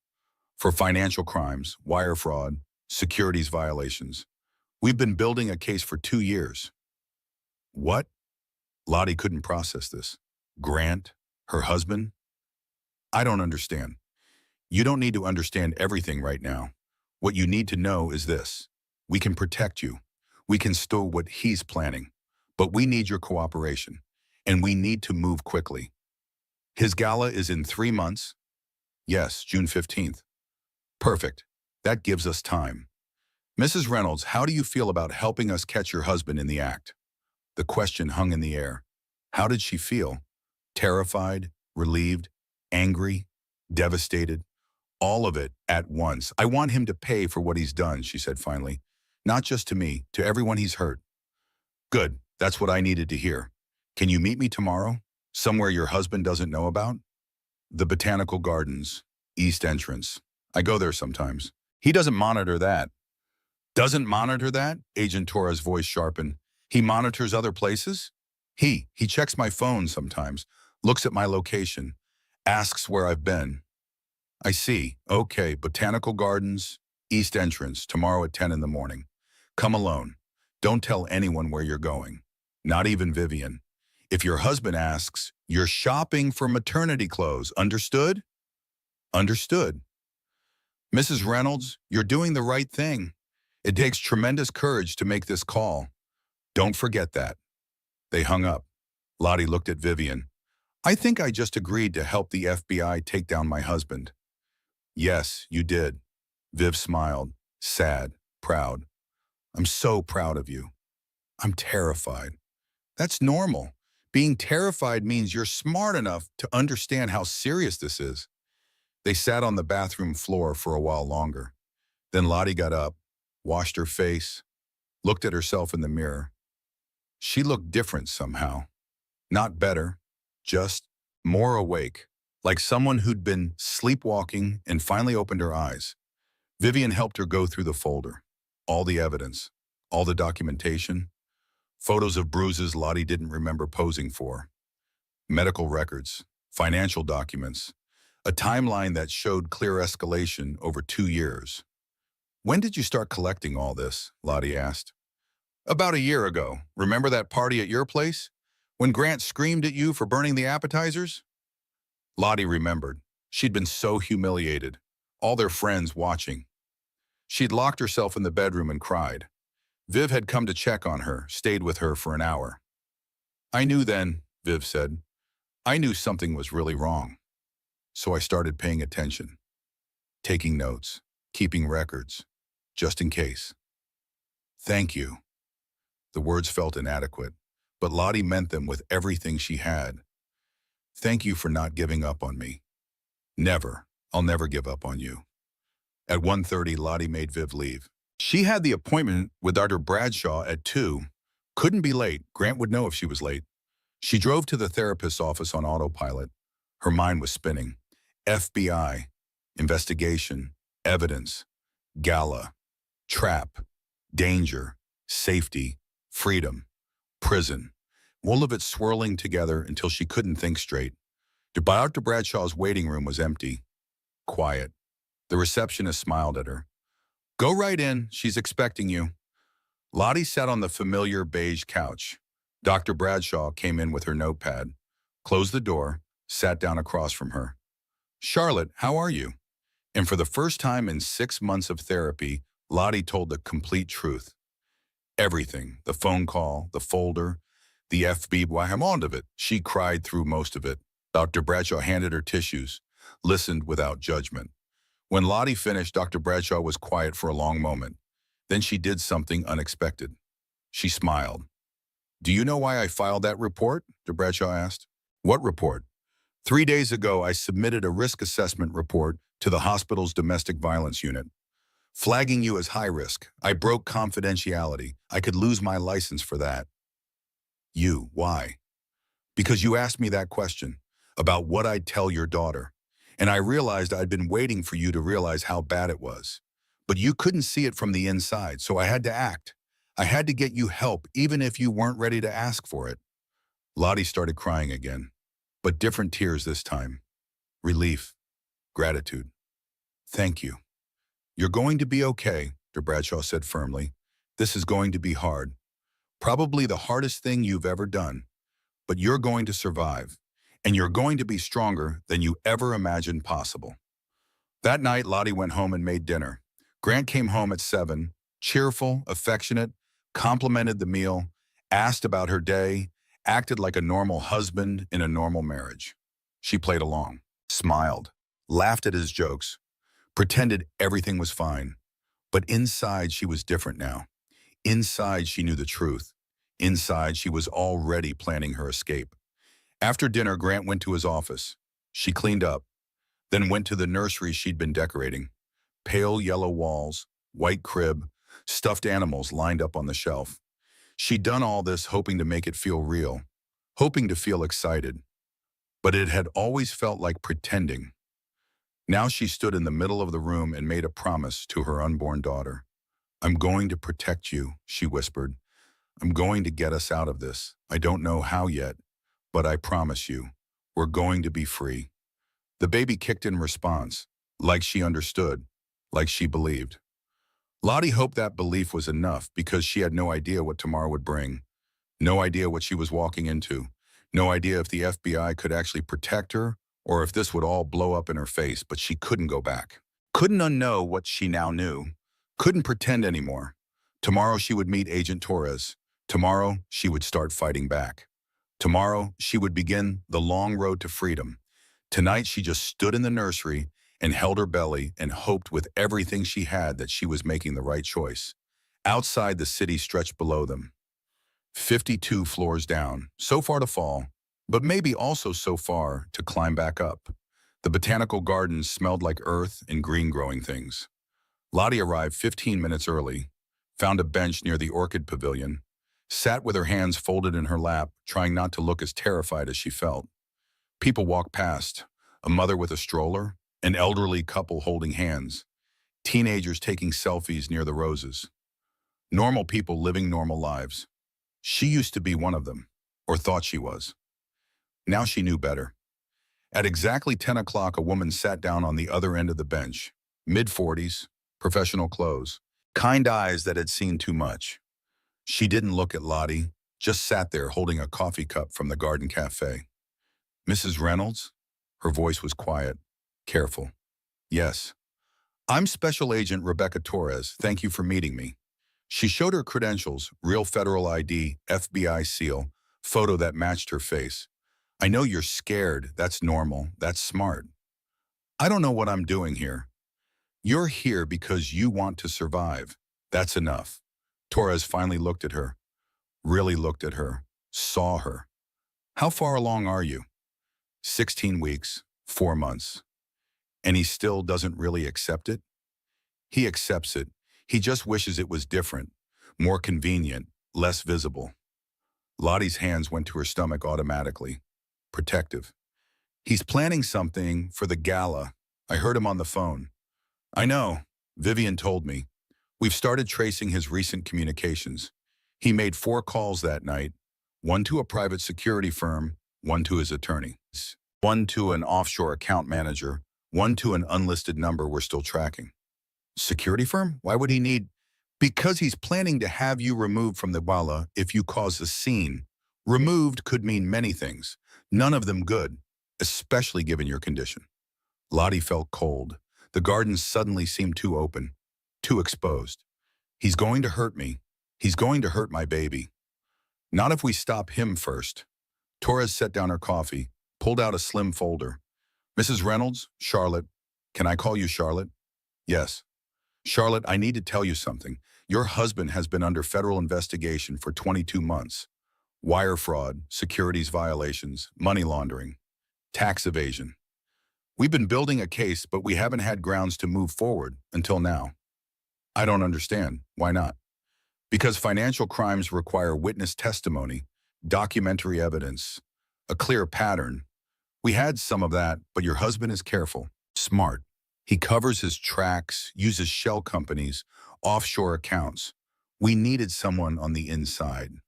For financial crimes, wire fraud, securities violations. We've been building a case for 2 years. What? Lottie couldn't process this. Grant? Her husband? I don't understand. You don't need to understand everything right now. What you need to know is this. We can protect you. We can stow what he's planning. But we need your cooperation. And we need to move quickly. His gala is in 3 months. Yes, June 15th. Perfect. That gives us time. Mrs. Reynolds, how do you feel about helping us catch your husband in the act? The question hung in the air. How did she feel? Terrified, relieved, angry, devastated, all of it at once. I want him to pay for what he's done, she said finally. Not just to me, to everyone he's hurt. Good, that's what I needed to hear. Can you meet me tomorrow? Somewhere your husband doesn't know about? The Botanical Gardens, East Entrance. I go there sometimes. He doesn't monitor that. Doesn't monitor that? Agent Torres' voice sharpened. He monitors other places? He checks my phone sometimes, looks at my location, asks where I've been. I see. Okay, Botanical Gardens, East Entrance, tomorrow at 10 in the morning. Come alone. Don't tell anyone where you're going. Not even Vivian. If your husband asks, you're shopping for maternity clothes. Understood? Understood. Mrs. Reynolds, you're doing the right thing. It takes tremendous courage to make this call. Don't forget that. They hung up. Lottie looked at Vivian. I think I just agreed to help the FBI take down my husband. Yes, you did. Viv smiled, sad, proud. I'm so proud of you. I'm terrified. That's normal. Being terrified means you're smart enough to understand how serious this is. They sat on the bathroom floor for a while longer. Then Lottie got up, washed her face, looked at herself in the mirror. She looked different somehow. Not better, just more awake, like someone who'd been sleepwalking and finally opened her eyes. Vivian helped her go through the folder. All the evidence, all the documentation, photos of bruises Lottie didn't remember posing for, medical records, financial documents, a timeline that showed clear escalation over 2 years. When did you start collecting all this? Lottie asked. About a year ago. Remember that party at your place? When Grant screamed at you for burning the appetizers? Lottie remembered. She'd been so humiliated. All their friends watching. She'd locked herself in the bedroom and cried. Viv had come to check on her, stayed with her for an hour. I knew then, Viv said. I knew something was really wrong. So I started paying attention. Taking notes, keeping records, just in case. Thank you. The words felt inadequate, but Lottie meant them with everything she had. Thank you for not giving up on me. Never. I'll never give up on you. At 1:30, Lottie made Viv leave. She had the appointment with Dr. Bradshaw at 2. Couldn't be late. Grant would know if she was late. She drove to the therapist's office on autopilot. Her mind was spinning. FBI, investigation, evidence, Gala, trap, danger, safety, freedom, prison. All of it swirling together until she couldn't think straight. Dr. Bradshaw's waiting room was empty, quiet. The receptionist smiled at her. Go right in, she's expecting you. Lottie sat on the familiar beige couch. Dr. Bradshaw came in with her notepad, closed the door, sat down across from her. Charlotte, how are you? And for the first time in 6 months of therapy, Lottie told the complete truth. Everything, the phone call, the folder, the FB, why I'm on of it. She cried through most of it. Dr. Bradshaw handed her tissues, listened without judgment. When Lottie finished, Dr. Bradshaw was quiet for a long moment. Then she did something unexpected. She smiled. Do you know why I filed that report? Dr. Bradshaw asked. What report? 3 days ago, I submitted a risk assessment report to the hospital's domestic violence unit, flagging you as high risk. I broke confidentiality. I could lose my license for that. You, why? Because you asked me that question about what I'd tell your daughter, and I realized I'd been waiting for you to realize how bad it was. But you couldn't see it from the inside, so I had to act. I had to get you help, even if you weren't ready to ask for it. Lottie started crying again, but different tears this time. Relief, gratitude. Thank you. You're going to be okay, Dr. Bradshaw said firmly. This is going to be hard. Probably the hardest thing you've ever done. But you're going to survive, and you're going to be stronger than you ever imagined possible. That night, Lottie went home and made dinner. Grant came home at 7, cheerful, affectionate, complimented the meal, asked about her day, acted like a normal husband in a normal marriage. She played along, smiled, laughed at his jokes, pretended everything was fine. But inside, she was different now. Inside, she knew the truth. Inside, she was already planning her escape. After dinner, Grant went to his office. She cleaned up, then went to the nursery she'd been decorating. Pale yellow walls, white crib, stuffed animals lined up on the shelf. She'd done all this hoping to make it feel real, hoping to feel excited. But it had always felt like pretending. Now she stood in the middle of the room and made a promise to her unborn daughter. "I'm going to protect you," she whispered. "I'm going to get us out of this. I don't know how yet, but I promise you, we're going to be free." The baby kicked in response, like she understood, like she believed. Lottie hoped that belief was enough because she had no idea what tomorrow would bring, no idea what she was walking into, no idea if the FBI could actually protect her or if this would all blow up in her face, but she couldn't go back. Couldn't unknow what she now knew. Couldn't pretend anymore. Tomorrow she would meet Agent Torres. Tomorrow she would start fighting back. Tomorrow she would begin the long road to freedom. Tonight she just stood in the nursery and held her belly and hoped with everything she had that she was making the right choice. Outside, the city stretched below them. 52 floors down, so far to fall, but maybe also so far to climb back up. The botanical gardens smelled like earth and green growing things. Lottie arrived 15 minutes early, found a bench near the orchid pavilion, sat with her hands folded in her lap, trying not to look as terrified as she felt. People walked past, a mother with a stroller, an elderly couple holding hands, teenagers taking selfies near the roses. Normal people living normal lives. She used to be one of them, or thought she was. Now she knew better. At exactly 10 o'clock, a woman sat down on the other end of the bench, mid-40s, professional clothes, kind eyes that had seen too much. She didn't look at Lottie, just sat there holding a coffee cup from the garden cafe. "Mrs. Reynolds?" Her voice was quiet, careful. "Yes. I'm Special Agent Rebecca Torres. Thank you for meeting me." She showed her credentials, real federal ID, FBI seal, photo that matched her face. "I know you're scared. That's normal. That's smart. I don't know what I'm doing here. You're here because you want to survive. That's enough." Torres finally looked at her, really looked at her, saw her. "How far along are you?" 16 weeks, 4 months. And he still doesn't really accept it? He accepts it. He just wishes it was different, more convenient, less visible. Lottie's hands went to her stomach automatically, protective. "He's planning something for the gala. I heard him on the phone." "I know. Vivian told me. We've started tracing his recent communications. He made 4 calls that night, one to a private security firm, one to his attorney, one to an offshore account manager, one to an unlisted number we're still tracking." "Security firm? Why would he need—" "Because he's planning to have you removed from the Gala if you cause a scene. Removed could mean many things, none of them good, especially given your condition." Lottie felt cold. The garden suddenly seemed too open, too exposed. "He's going to hurt me. He's going to hurt my baby." "Not if we stop him first." Torres set down her coffee, pulled out a slim folder. "Mrs. Reynolds, Charlotte. Can I call you Charlotte?" "Yes." "Charlotte, I need to tell you something. Your husband has been under federal investigation for 22 months. Wire fraud, securities violations, money laundering, tax evasion. We've been building a case, but we haven't had grounds to move forward until now." "I don't understand. Why not?" "Because financial crimes require witness testimony, documentary evidence, a clear pattern. We had some of that, but your husband is careful, smart. He covers his tracks, uses shell companies, offshore accounts. We needed someone on the inside."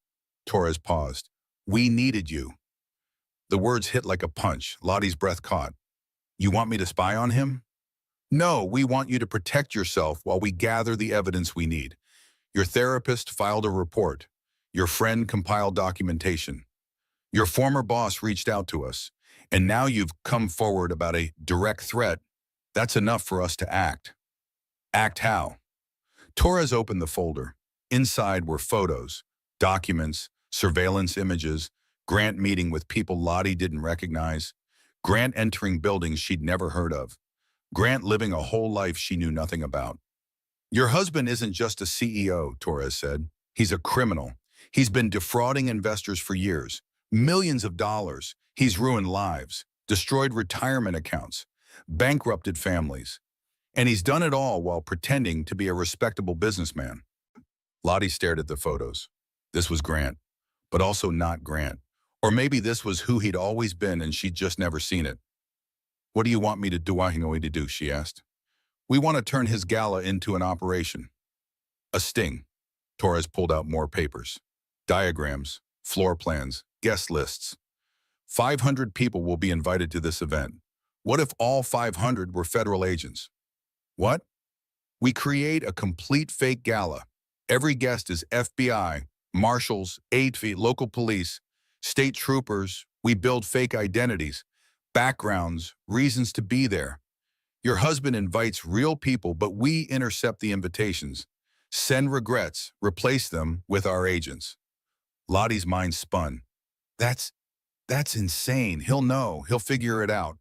Torres paused. "We needed you." The words hit like a punch. Lottie's breath caught. "You want me to spy on him?" "No, we want you to protect yourself while we gather the evidence we need. Your therapist filed a report. Your friend compiled documentation. Your former boss reached out to us. And now you've come forward about a direct threat. That's enough for us to act. Act how? Torres opened the folder. Inside were photos, documents, surveillance images, Grant meeting with people Lottie didn't recognize, Grant entering buildings she'd never heard of, Grant living a whole life she knew nothing about. Your husband isn't just a CEO, Torres said. He's a criminal. He's been defrauding investors for years. Millions of dollars. He's ruined lives, destroyed retirement accounts, bankrupted families. And he's done it all while pretending to be a respectable businessman. Lottie stared at the photos. This was Grant, but also not Grant. Or maybe this was who he'd always been and she'd just never seen it. What do you want me to do? I know what to do, she asked. We want to turn his gala into an operation. A sting. Torres pulled out more papers. Diagrams, floor plans, guest lists. 500 people will be invited to this event. What if all 500 were federal agents? What? We create a complete fake gala. Every guest is FBI, marshals, ATV, local police, state troopers. We build fake identities, backgrounds, reasons to be there. Your husband invites real people, but we intercept the invitations, send regrets, replace them with our agents. Lottie's mind spun. That's insane. He'll know. He'll figure it out.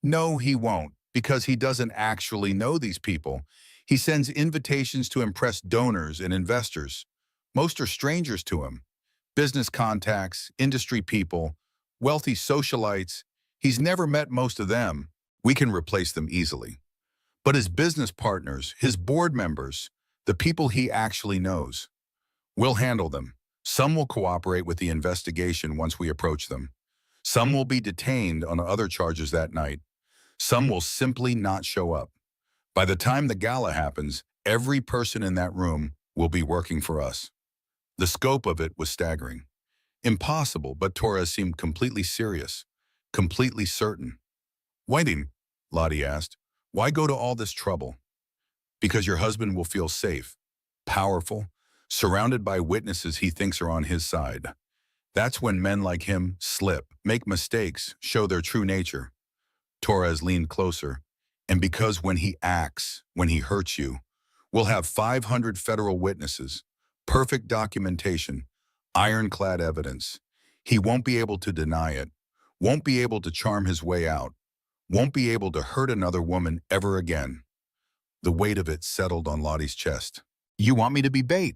No, he won't, because he doesn't actually know these people. He sends invitations to impress donors and investors. Most are strangers to him. Business contacts, industry people, wealthy socialites. He's never met most of them. We can replace them easily. But his business partners, his board members, the people he actually knows, we'll handle them. Some will cooperate with the investigation once we approach them. Some will be detained on other charges that night. Some will simply not show up. By the time the gala happens, every person in that room will be working for us. The scope of it was staggering. Impossible, but Torres seemed completely serious, completely certain. Why didn't, Lottie asked, why go to all this trouble? Because your husband will feel safe, powerful, surrounded by witnesses he thinks are on his side. That's when men like him slip, make mistakes, show their true nature. Torres leaned closer. And because when he acts, when he hurts you, we'll have 500 federal witnesses, perfect documentation, ironclad evidence. He won't be able to deny it, won't be able to charm his way out, won't be able to hurt another woman ever again. The weight of it settled on Lottie's chest. You want me to be bait?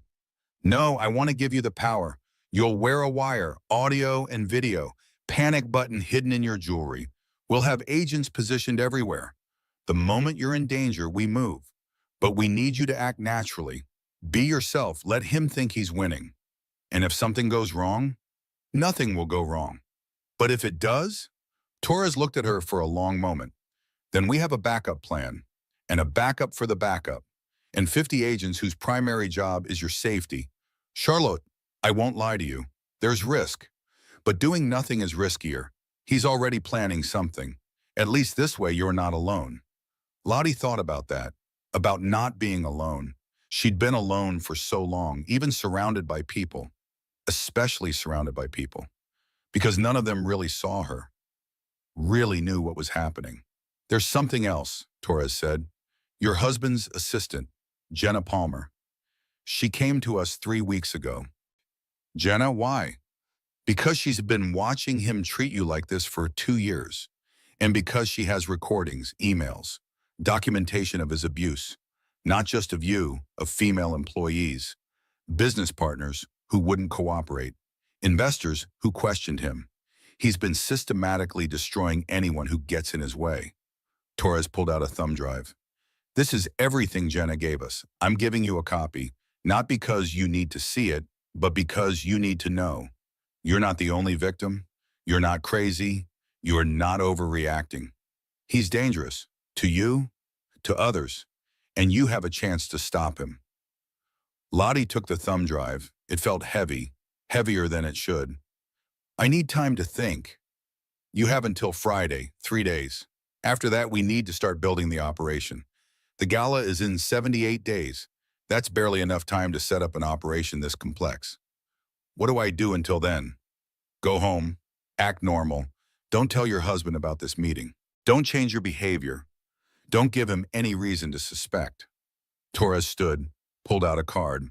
No, I want to give you the power. You'll wear a wire, audio and video, panic button hidden in your jewelry. We'll have agents positioned everywhere. The moment you're in danger, we move. But we need you to act naturally. Be yourself. Let him think he's winning. And if something goes wrong, nothing will go wrong. But if it does, Torres looked at her for a long moment. Then we have a backup plan, and a backup for the backup, and 50 agents whose primary job is your safety. Charlotte, I won't lie to you. There's risk. But doing nothing is riskier. He's already planning something. At least this way you're not alone. Lottie thought about that, about not being alone. She'd been alone for so long, even surrounded by people, especially surrounded by people, because none of them really saw her, really knew what was happening. There's something else, Torres said. Your husband's assistant, Jenna Palmer. She came to us 3 weeks ago. Jenna, why? Because she's been watching him treat you like this for 2 years, and because she has recordings, emails, documentation of his abuse, not just of you, of female employees, business partners who wouldn't cooperate, investors who questioned him. He's been systematically destroying anyone who gets in his way. Torres pulled out a thumb drive. This is everything Jenna gave us. I'm giving you a copy, not because you need to see it, but because you need to know. You're not the only victim. You're not crazy. You're not overreacting. He's dangerous. To you, to others, and you have a chance to stop him. Lottie took the thumb drive. It felt heavy, heavier than it should. I need time to think. You have until Friday, 3 days. After that, we need to start building the operation. The gala is in 78 days. That's barely enough time to set up an operation this complex. What do I do until then? Go home, act normal. Don't tell your husband about this meeting. Don't change your behavior. Don't give him any reason to suspect. Torres stood, pulled out a card.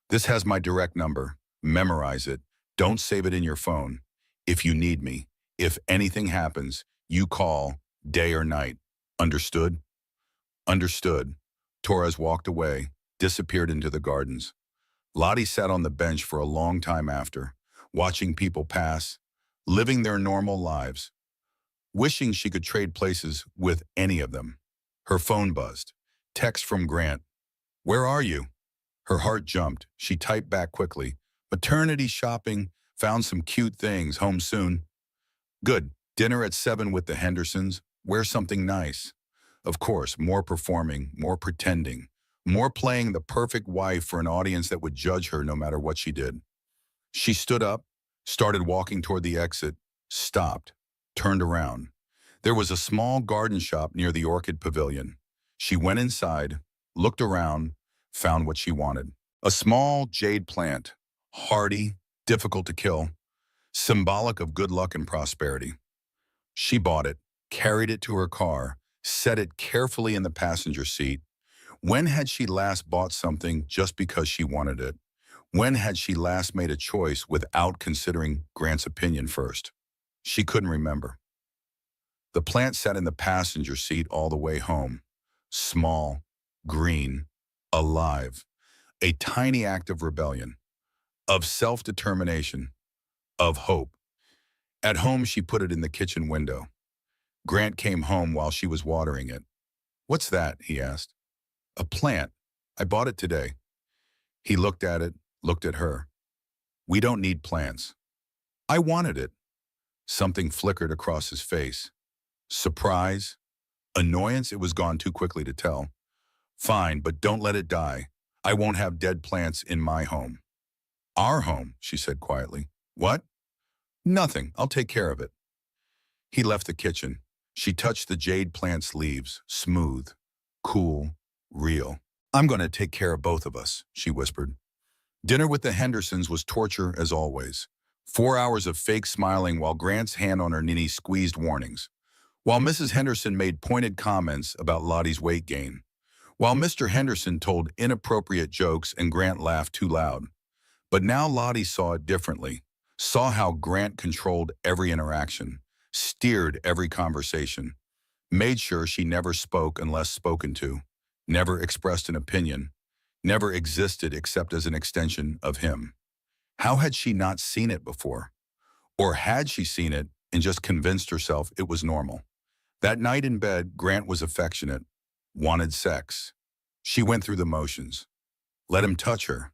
This has my direct number. Memorize it. Don't save it in your phone. If you need me, if anything happens, you call, day or night. Understood? Understood. Torres walked away, disappeared into the gardens. Lottie sat on the bench for a long time after, watching people pass, living their normal lives, wishing she could trade places with any of them. Her phone buzzed. Text from Grant. Where are you? Her heart jumped. She typed back quickly. Maternity shopping, found some cute things, home soon. Good. Dinner at 7 with the Hendersons. Wear something nice. Of course, more performing, more pretending, more playing the perfect wife for an audience that would judge her no matter what she did. She stood up, started walking toward the exit, stopped, turned around. There was a small garden shop near the Orchid Pavilion. She went inside, looked around, found what she wanted. A small jade plant, hardy, difficult to kill, symbolic of good luck and prosperity. She bought it, carried it to her car, set it carefully in the passenger seat. When had she last bought something just because she wanted it? When had she last made a choice without considering Grant's opinion first? She couldn't remember. The plant sat in the passenger seat all the way home. Small, green, alive. A tiny act of rebellion, of self-determination, of hope. At home, she put it in the kitchen window. Grant came home while she was watering it. What's that? He asked. A plant. I bought it today. He looked at it, looked at her. We don't need plants. I wanted it. Something flickered across his face. Surprise? Annoyance? It was gone too quickly to tell. Fine, but don't let it die. I won't have dead plants in my home. Our home, she said quietly. What? Nothing. I'll take care of it. He left the kitchen. She touched the jade plant's leaves, smooth, cool, real. I'm going to take care of both of us, she whispered. Dinner with the Hendersons was torture as always. 4 hours of fake smiling while Grant's hand on her knee squeezed warnings. While Mrs. Henderson made pointed comments about Lottie's weight gain. While Mr. Henderson told inappropriate jokes and Grant laughed too loud. But now Lottie saw it differently, saw how Grant controlled every interaction, steered every conversation, made sure she never spoke unless spoken to, never expressed an opinion, never existed except as an extension of him. How had she not seen it before? Or had she seen it and just convinced herself it was normal? That night in bed, Grant was affectionate, wanted sex. She went through the motions. Let him touch her.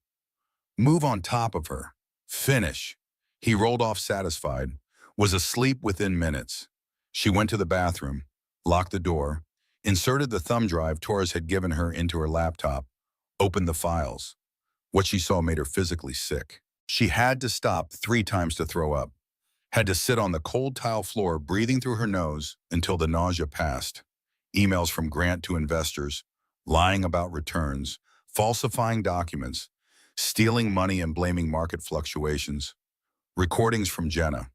Move on top of her. Finish. He rolled off satisfied, was asleep within minutes. She went to the bathroom, locked the door, inserted the thumb drive Torres had given her into her laptop, opened the files. What she saw made her physically sick. She had to stop 3 times to throw up. Had to sit on the cold tile floor, breathing through her nose until the nausea passed. Emails from Grant to investors, lying about returns, falsifying documents, stealing money and blaming market fluctuations. Recordings from Jenna.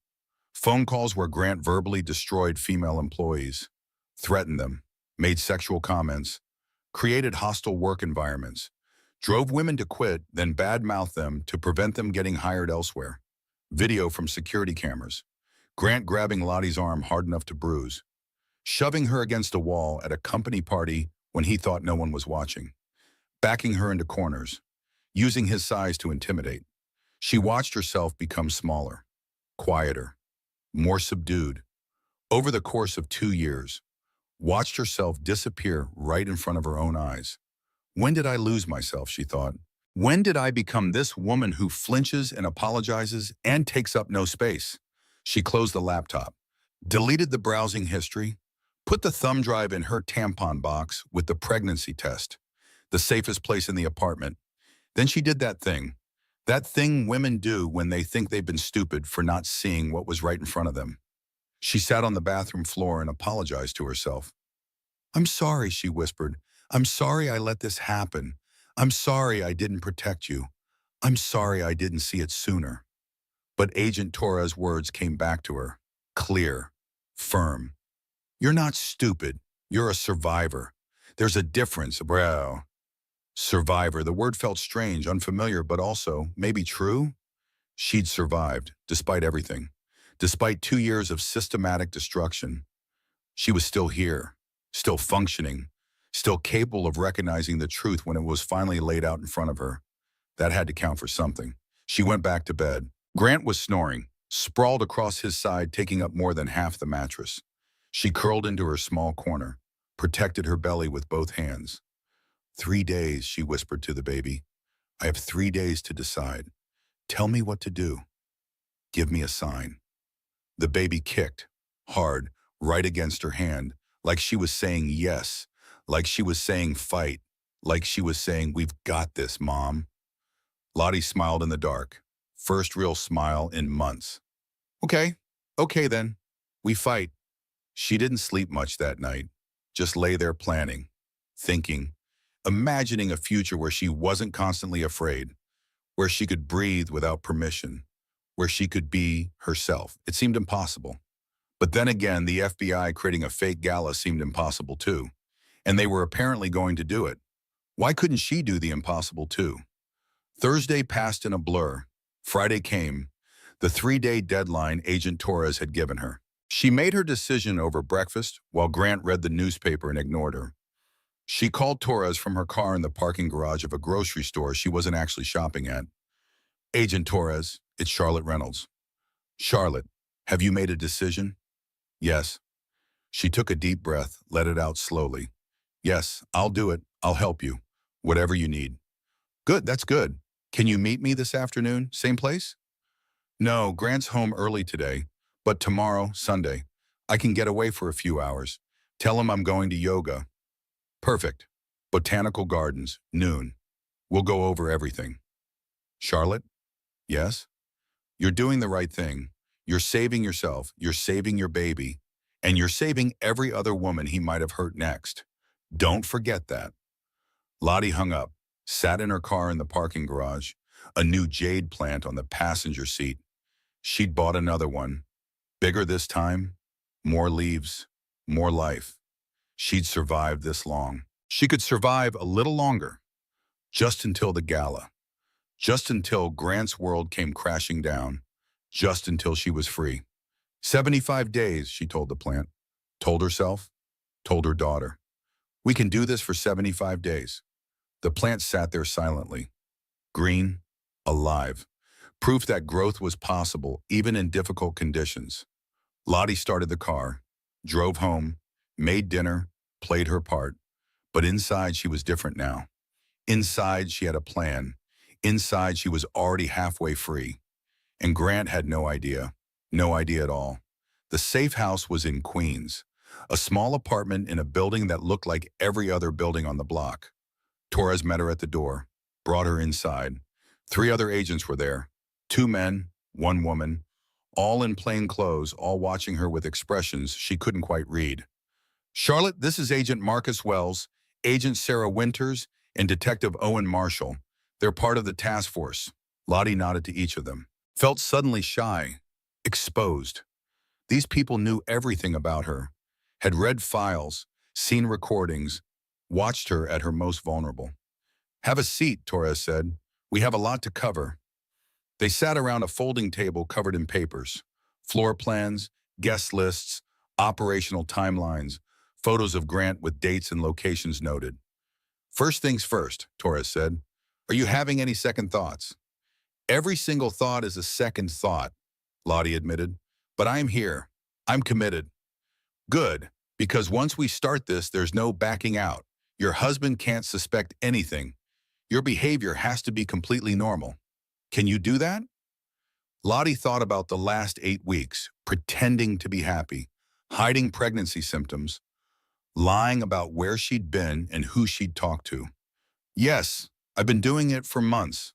Phone calls where Grant verbally destroyed female employees, threatened them, made sexual comments, created hostile work environments, drove women to quit, then badmouthed them to prevent them getting hired elsewhere. Video from security cameras. Grant grabbing Lottie's arm hard enough to bruise, shoving her against a wall at a company party when he thought no one was watching, backing her into corners, using his size to intimidate. She watched herself become smaller, quieter, more subdued. Over the course of 2 years, watched herself disappear right in front of her own eyes. When did I lose myself, she thought. When did I become this woman who flinches and apologizes and takes up no space? She closed the laptop, deleted the browsing history, put the thumb drive in her tampon box with the pregnancy test, the safest place in the apartment. Then she did that thing women do when they think they've been stupid for not seeing what was right in front of them. She sat on the bathroom floor and apologized to herself. I'm sorry, she whispered. I'm sorry I let this happen. I'm sorry I didn't protect you. I'm sorry I didn't see it sooner. But Agent Torres' words came back to her, clear, firm. You're not stupid. You're a survivor. There's a difference, bro. Survivor. The word felt strange, unfamiliar, but also maybe true. She'd survived, despite everything. Despite 2 years of systematic destruction, she was still here, still functioning, still capable of recognizing the truth when it was finally laid out in front of her. That had to count for something. She went back to bed. Grant was snoring, sprawled across his side, taking up more than half the mattress. She curled into her small corner, protected her belly with both hands. 3 days, she whispered to the baby. I have 3 days to decide. Tell me what to do. Give me a sign. The baby kicked, hard, right against her hand, like she was saying yes, like she was saying fight, like she was saying, we've got this, Mom. Lottie smiled in the dark. First real smile in months. Okay, okay then. We fight. She didn't sleep much that night. Just lay there planning, thinking, imagining a future where she wasn't constantly afraid, where she could breathe without permission, where she could be herself. It seemed impossible. But then again, the FBI creating a fake gala seemed impossible too. And they were apparently going to do it. Why couldn't she do the impossible too? Thursday passed in a blur. Friday came, the 3-day deadline Agent Torres had given her. She made her decision over breakfast while Grant read the newspaper and ignored her. She called Torres from her car in the parking garage of a grocery store she wasn't actually shopping at. Agent Torres, it's Charlotte Reynolds. Charlotte, have you made a decision? Yes. She took a deep breath, let it out slowly. Yes, I'll do it. I'll help you. Whatever you need. Good, that's good. Can you meet me this afternoon? Same place? No, Grant's home early today, but tomorrow, Sunday, I can get away for a few hours. Tell him I'm going to yoga. Perfect. Botanical Gardens, noon. We'll go over everything. Charlotte? Yes? You're doing the right thing. You're saving yourself, you're saving your baby, and you're saving every other woman he might have hurt next. Don't forget that. Lottie hung up, sat in her car in the parking garage, a new jade plant on the passenger seat. She'd bought another one. Bigger this time, more leaves, more life. She'd survived this long. She could survive a little longer, just until the gala, just until Grant's world came crashing down, just until she was free. 75 days, she told the plant, told herself, told her daughter. We can do this for 75 days. The plant sat there silently, green, alive, proof that growth was possible even in difficult conditions. Lottie started the car, drove home, made dinner, played her part, but inside she was different now. Inside she had a plan. Inside she was already halfway free. And Grant had no idea at all. The safe house was in Queens, a small apartment in a building that looked like every other building on the block. Torres met her at the door, brought her inside. 3 other agents were there, 2 men, 1 woman, all in plain clothes, all watching her with expressions she couldn't quite read. Charlotte, this is Agent Marcus Wells, Agent Sarah Winters, and Detective Owen Marshall. They're part of the task force. Lottie nodded to each of them. Felt suddenly shy, exposed. These people knew everything about her, had read files, seen recordings, watched her at her most vulnerable. Have a seat, Torres said. We have a lot to cover. They sat around a folding table covered in papers, floor plans, guest lists, operational timelines, photos of Grant with dates and locations noted. First things first, Torres said. Are you having any second thoughts? Every single thought is a second thought, Lottie admitted. But I'm here. I'm committed. Good, because once we start this, there's no backing out. Your husband can't suspect anything. Your behavior has to be completely normal. Can you do that? Lottie thought about the last 8 weeks, pretending to be happy, hiding pregnancy symptoms, lying about where she'd been and who she'd talked to. Yes, I've been doing it for months.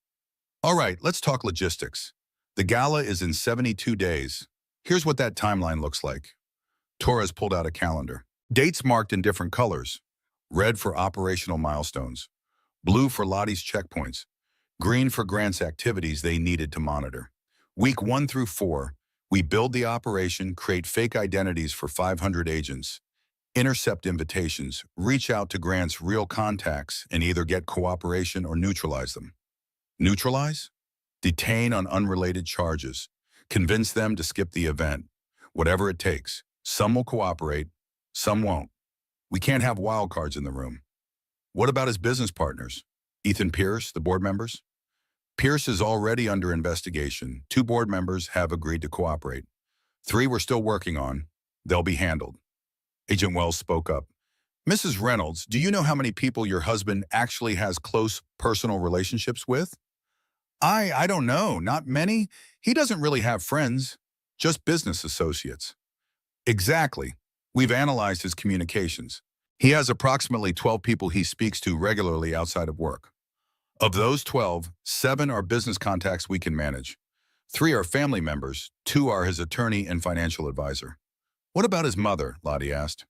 All right, let's talk logistics. The gala is in 72 days. Here's what that timeline looks like. Torres pulled out a calendar. Dates marked in different colors. Red for operational milestones. Blue for Lottie's checkpoints. Green for Grant's activities they needed to monitor. Week 1 through 4, we build the operation, create fake identities for 500 agents. Intercept invitations, reach out to Grant's real contacts and either get cooperation or neutralize them. Neutralize? Detain on unrelated charges. Convince them to skip the event. Whatever it takes. Some will cooperate, some won't. We can't have wild cards in the room. What about his business partners? Ethan Pierce, the board members? Pierce is already under investigation. 2 board members have agreed to cooperate. 3 we're still working on. They'll be handled. Agent Wells spoke up. Mrs. Reynolds, do you know how many people your husband actually has close personal relationships with? I don't know. Not many. He doesn't really have friends, just business associates. Exactly. We've analyzed his communications. He has approximately 12 people he speaks to regularly outside of work. Of those 12, 7 are business contacts we can manage. 3 are family members, 2 are his attorney and financial advisor. What about his mother? Lottie asked.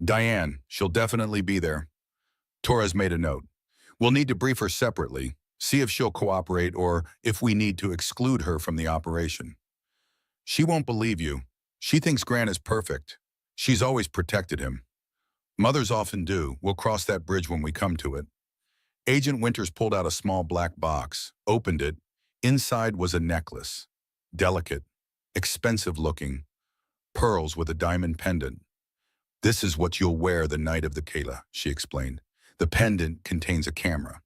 Diane, she'll definitely be there. Torres made a note. We'll need to brief her separately, see if she'll cooperate or if we need to exclude her from the operation. She won't believe you. She thinks Grant is perfect. She's always protected him. Mothers often do. We'll cross that bridge when we come to it. Agent Winters pulled out a small black box, opened it. Inside was a necklace. Delicate, expensive looking. Pearls with a diamond pendant. This is what you'll wear the night of the Gala, she explained. The pendant contains a camera.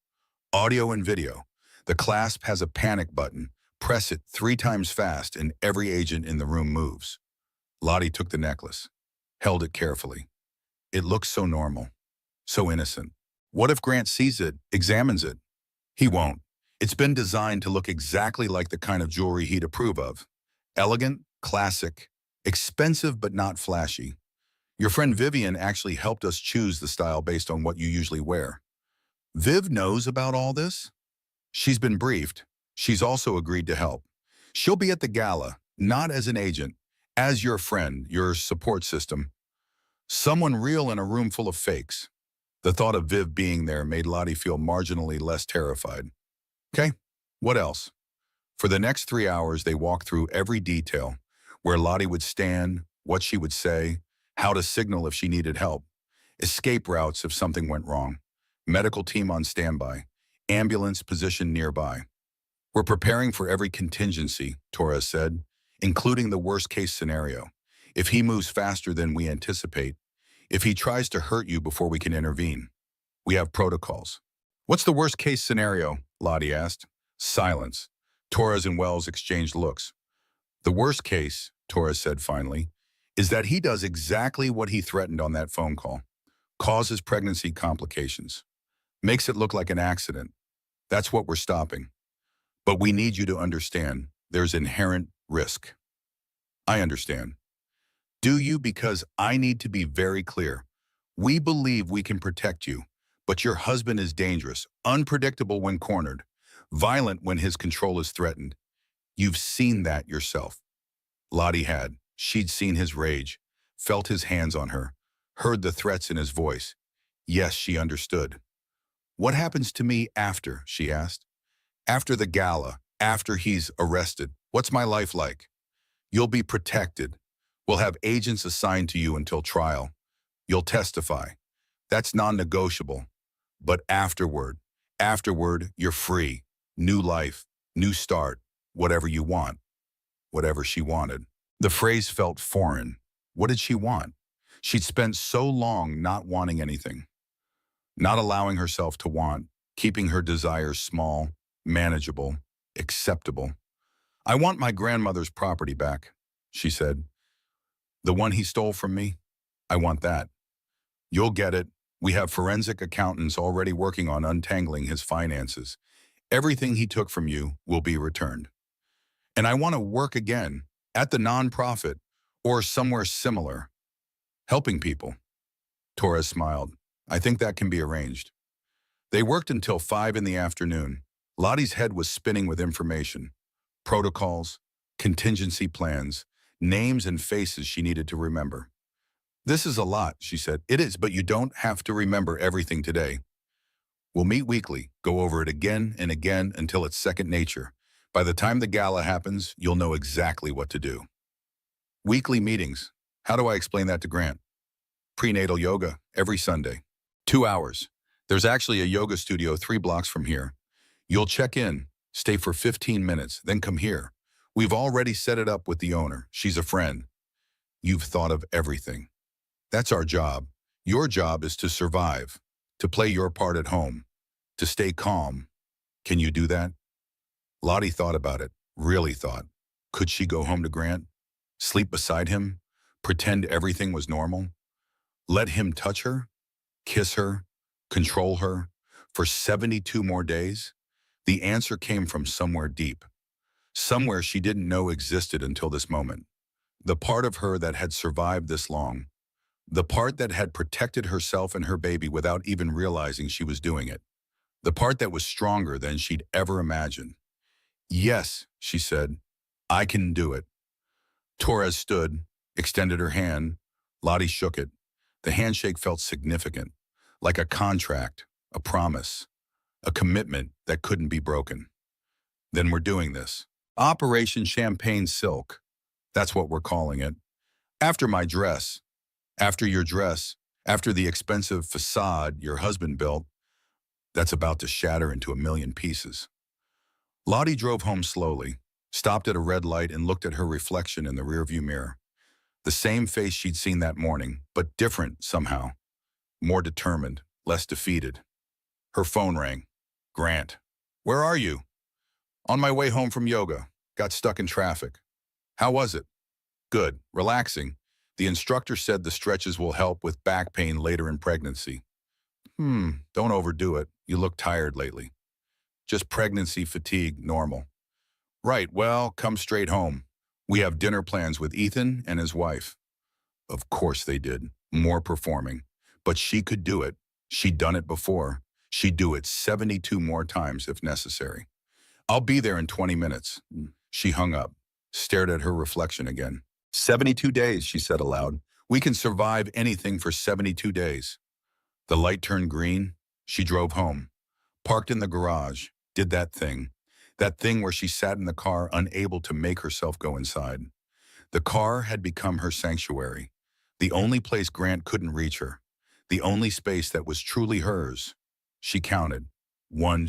Audio and video. The clasp has a panic button. Press it 3 times fast and every agent in the room moves. Lottie took the necklace, held it carefully. It looks so normal, so innocent. What if Grant sees it, examines it? He won't. It's been designed to look exactly like the kind of jewelry he'd approve of. Elegant, classic, expensive but not flashy. Your friend Vivian actually helped us choose the style based on what you usually wear. Viv knows about all this? She's been briefed. She's also agreed to help. She'll be at the gala, not as an agent, as your friend, your support system. Someone real in a room full of fakes. The thought of Viv being there made Lottie feel marginally less terrified. Okay, what else? For the next 3 hours, they walked through every detail, where Lottie would stand, what she would say, how to signal if she needed help, escape routes if something went wrong, medical team on standby, ambulance positioned nearby. We're preparing for every contingency, Torres said, including the worst-case scenario. If he moves faster than we anticipate, if he tries to hurt you before we can intervene, we have protocols. What's the worst-case scenario? Lottie asked. Silence. Torres and Wells exchanged looks. The worst case, Torres said finally, is that he does exactly what he threatened on that phone call. Causes pregnancy complications. Makes it look like an accident. That's what we're stopping. But we need you to understand there's inherent risk. I understand. Do you? Because I need to be very clear. We believe we can protect you, but your husband is dangerous, unpredictable when cornered, violent when his control is threatened. You've seen that yourself. Lottie had. She'd seen his rage, felt his hands on her, heard the threats in his voice. Yes, she understood. What happens to me after? She asked. After the gala, after he's arrested, what's my life like? You'll be protected. We'll have agents assigned to you until trial. You'll testify. That's non-negotiable. But afterward, you're free. New life, new start, whatever you want. Whatever she wanted. The phrase felt foreign. What did she want? She'd spent so long not wanting anything. Not allowing herself to want, keeping her desires small, manageable, acceptable. I want my grandmother's property back, she said. The one he stole from me? I want that. You'll get it. We have forensic accountants already working on untangling his finances. Everything he took from you will be returned. And I want to work again, at the nonprofit, or somewhere similar, helping people. Torres smiled. I think that can be arranged. They worked until 5 in the afternoon. Lottie's head was spinning with information. Protocols, contingency plans, names and faces she needed to remember. This is a lot, she said. It is, but you don't have to remember everything today. We'll meet weekly, go over it again and again until it's second nature. By the time the gala happens, you'll know exactly what to do. Weekly meetings. How do I explain that to Grant? Prenatal yoga every Sunday. 2 hours. There's actually a yoga studio 3 blocks from here. You'll check in, stay for 15 minutes, then come here. We've already set it up with the owner. She's a friend. You've thought of everything. That's our job. Your job is to survive, to play your part at home, to stay calm. Can you do that? Lottie thought about it, really thought. Could she go home to Grant? Sleep beside him? Pretend everything was normal? Let him touch her? Kiss her? Control her? For 72 more days? The answer came from somewhere deep. Somewhere she didn't know existed until this moment. The part of her that had survived this long. The part that had protected herself and her baby without even realizing she was doing it. The part that was stronger than she'd ever imagined. Yes, she said, I can do it. Torres stood, extended her hand. Lottie shook it. The handshake felt significant, like a contract, a promise, a commitment that couldn't be broken. Then we're doing this. Operation Champagne Silk. That's what we're calling it. After my dress, after your dress, after the expensive facade your husband built, that's about to shatter into a million pieces. Lottie drove home slowly, stopped at a red light and looked at her reflection in the rearview mirror. The same face she'd seen that morning, but different somehow. More determined, less defeated. Her phone rang. Grant. Where are you? On my way home from yoga. Got stuck in traffic. How was it? Good. Relaxing. The instructor said the stretches will help with back pain later in pregnancy. Don't overdo it. You look tired lately. Just pregnancy fatigue, normal. Right, well, come straight home. We have dinner plans with Ethan and his wife. Of course they did. More performing. But she could do it. She'd done it before. She'd do it 72 more times if necessary. I'll be there in 20 minutes. She hung up, stared at her reflection again. 72 days, she said aloud. We can survive anything for 72 days. The light turned green. She drove home. Parked in the garage. Did that thing. That thing where she sat in the car unable to make herself go inside. The car had become her sanctuary. The only place Grant couldn't reach her. The only space that was truly hers. She counted. 1,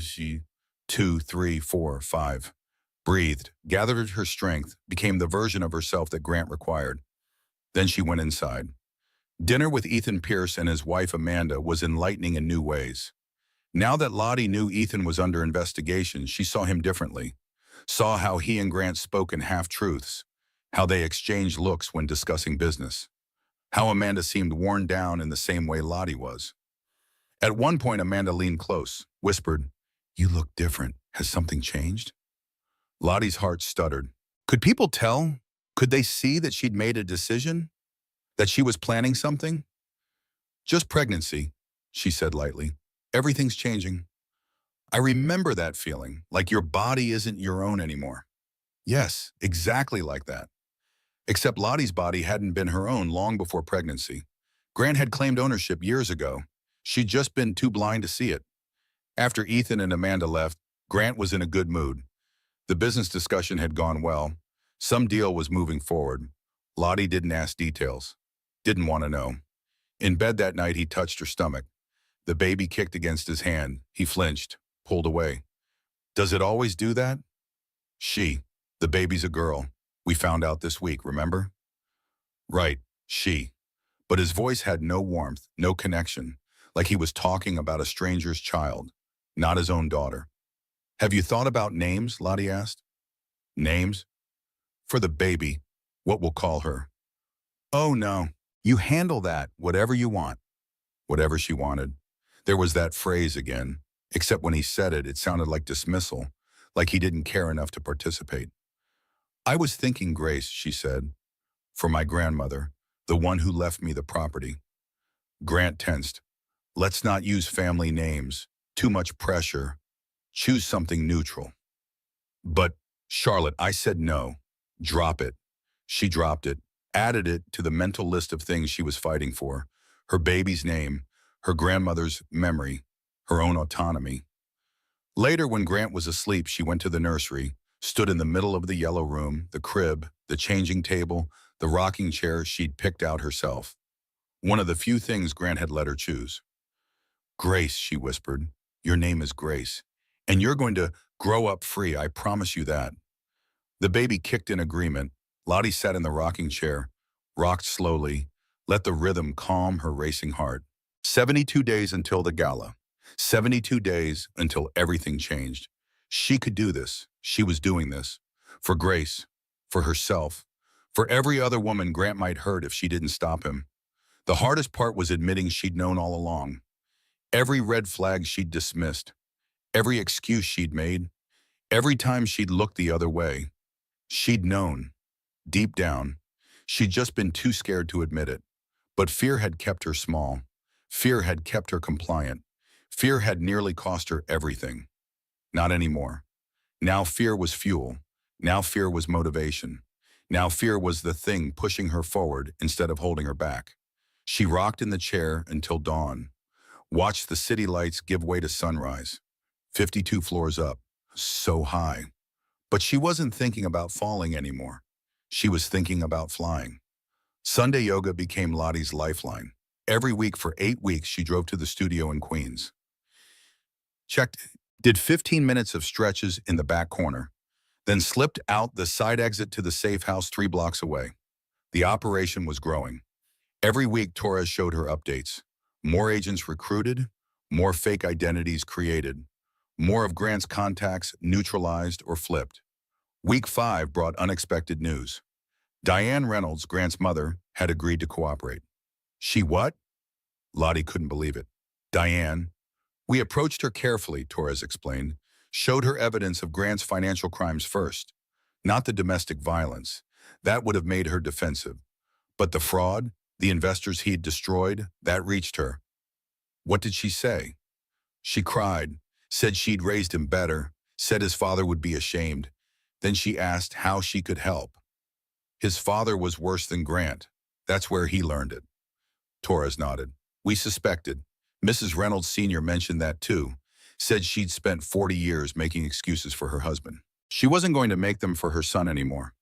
2, 3, 4, 5. Breathed, gathered her strength, became the version of herself that Grant required. Then she went inside. Dinner with Ethan Pierce and his wife Amanda was enlightening in new ways. Now that Lottie knew Ethan was under investigation, she saw him differently. Saw how he and Grant spoke in half-truths. How they exchanged looks when discussing business. How Amanda seemed worn down in the same way Lottie was. At one point, Amanda leaned close, whispered, "You look different. Has something changed?" Lottie's heart stuttered. Could people tell? Could they see that she'd made a decision? That she was planning something? Just pregnancy, she said lightly. Everything's changing. I remember that feeling, like your body isn't your own anymore. Yes, exactly like that. Except Lottie's body hadn't been her own long before pregnancy. Grant had claimed ownership years ago. She'd just been too blind to see it. After Ethan and Amanda left, Grant was in a good mood. The business discussion had gone well. Some deal was moving forward. Lottie didn't ask details. Didn't want to know. In bed that night, he touched her stomach. The baby kicked against his hand. He flinched, pulled away. Does it always do that? The baby's a girl. We found out this week, remember? Right, she. But his voice had no warmth, no connection, like he was talking about a stranger's child, not his own daughter. Have you thought about names, Lottie asked. Names? For the baby, what we'll call her. Oh no, you handle that, whatever you want. Whatever she wanted. There was that phrase again, except when he said it, it sounded like dismissal, like he didn't care enough to participate. I was thinking, Grace, she said, for my grandmother, the one who left me the property. Grant tensed. Let's not use family names. Too much pressure. Choose something neutral. But, Charlotte, I said no. Drop it. She dropped it, added it to the mental list of things she was fighting for. Her baby's name, her grandmother's memory, her own autonomy. Later, when Grant was asleep, she went to the nursery, stood in the middle of the yellow room, the crib, the changing table, the rocking chair she'd picked out herself. One of the few things Grant had let her choose. Grace, she whispered. Your name is Grace. And you're going to grow up free, I promise you that. The baby kicked in agreement. Lottie sat in the rocking chair, rocked slowly, let the rhythm calm her racing heart. 72 days until the gala. 72 days until everything changed. She could do this. She was doing this. For Grace, for herself, for every other woman Grant might hurt if she didn't stop him. The hardest part was admitting she'd known all along. Every red flag she'd dismissed, every excuse she'd made, every time she'd looked the other way. She'd known, deep down. She'd just been too scared to admit it. But fear had kept her small. Fear had kept her compliant. Fear had nearly cost her everything. Not anymore. Now fear was fuel. Now fear was motivation. Now fear was the thing pushing her forward instead of holding her back. She rocked in the chair until dawn. Watched the city lights give way to sunrise. 52 floors up. So high. But she wasn't thinking about falling anymore. She was thinking about flying. Sunday yoga became Lottie's lifeline. Every week for 8 weeks, she drove to the studio in Queens. Did 15 minutes of stretches in the back corner, then slipped out the side exit to the safe house 3 blocks away. The operation was growing. Every week, Torres showed her updates. More agents recruited, more fake identities created, more of Grant's contacts neutralized or flipped. Week 5 brought unexpected news. Diane Reynolds, Grant's mother, had agreed to cooperate. She what? Lottie couldn't believe it. Diane. We approached her carefully, Torres explained, showed her evidence of Grant's financial crimes first, not the domestic violence. That would have made her defensive. But the fraud, the investors he'd destroyed, that reached her. What did she say? She cried, said she'd raised him better, said his father would be ashamed. Then she asked how she could help. His father was worse than Grant. That's where he learned it. Torres nodded. We suspected. Mrs. Reynolds Sr. mentioned that too, said she'd spent 40 years making excuses for her husband. She wasn't going to make them for her son anymore.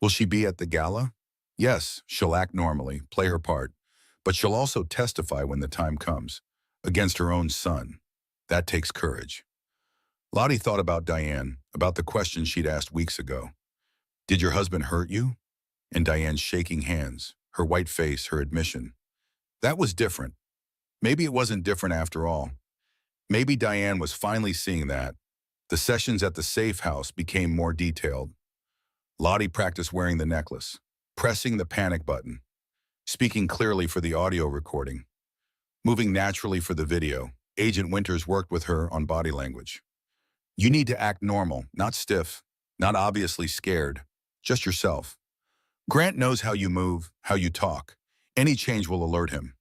Will she be at the gala? Yes, she'll act normally, play her part, but she'll also testify when the time comes, against her own son. That takes courage. Lottie thought about Diane, about the question she'd asked weeks ago. Did your husband hurt you? And Diane's shaking hands, her white face, her admission. That was different. Maybe it wasn't different after all. Maybe Diane was finally seeing that. The sessions at the safe house became more detailed. Lottie practiced wearing the necklace, pressing the panic button, speaking clearly for the audio recording, moving naturally for the video. Agent Winters worked with her on body language. You need to act normal, not stiff, not obviously scared, just yourself. Grant knows how you move, how you talk. Any change will alert him.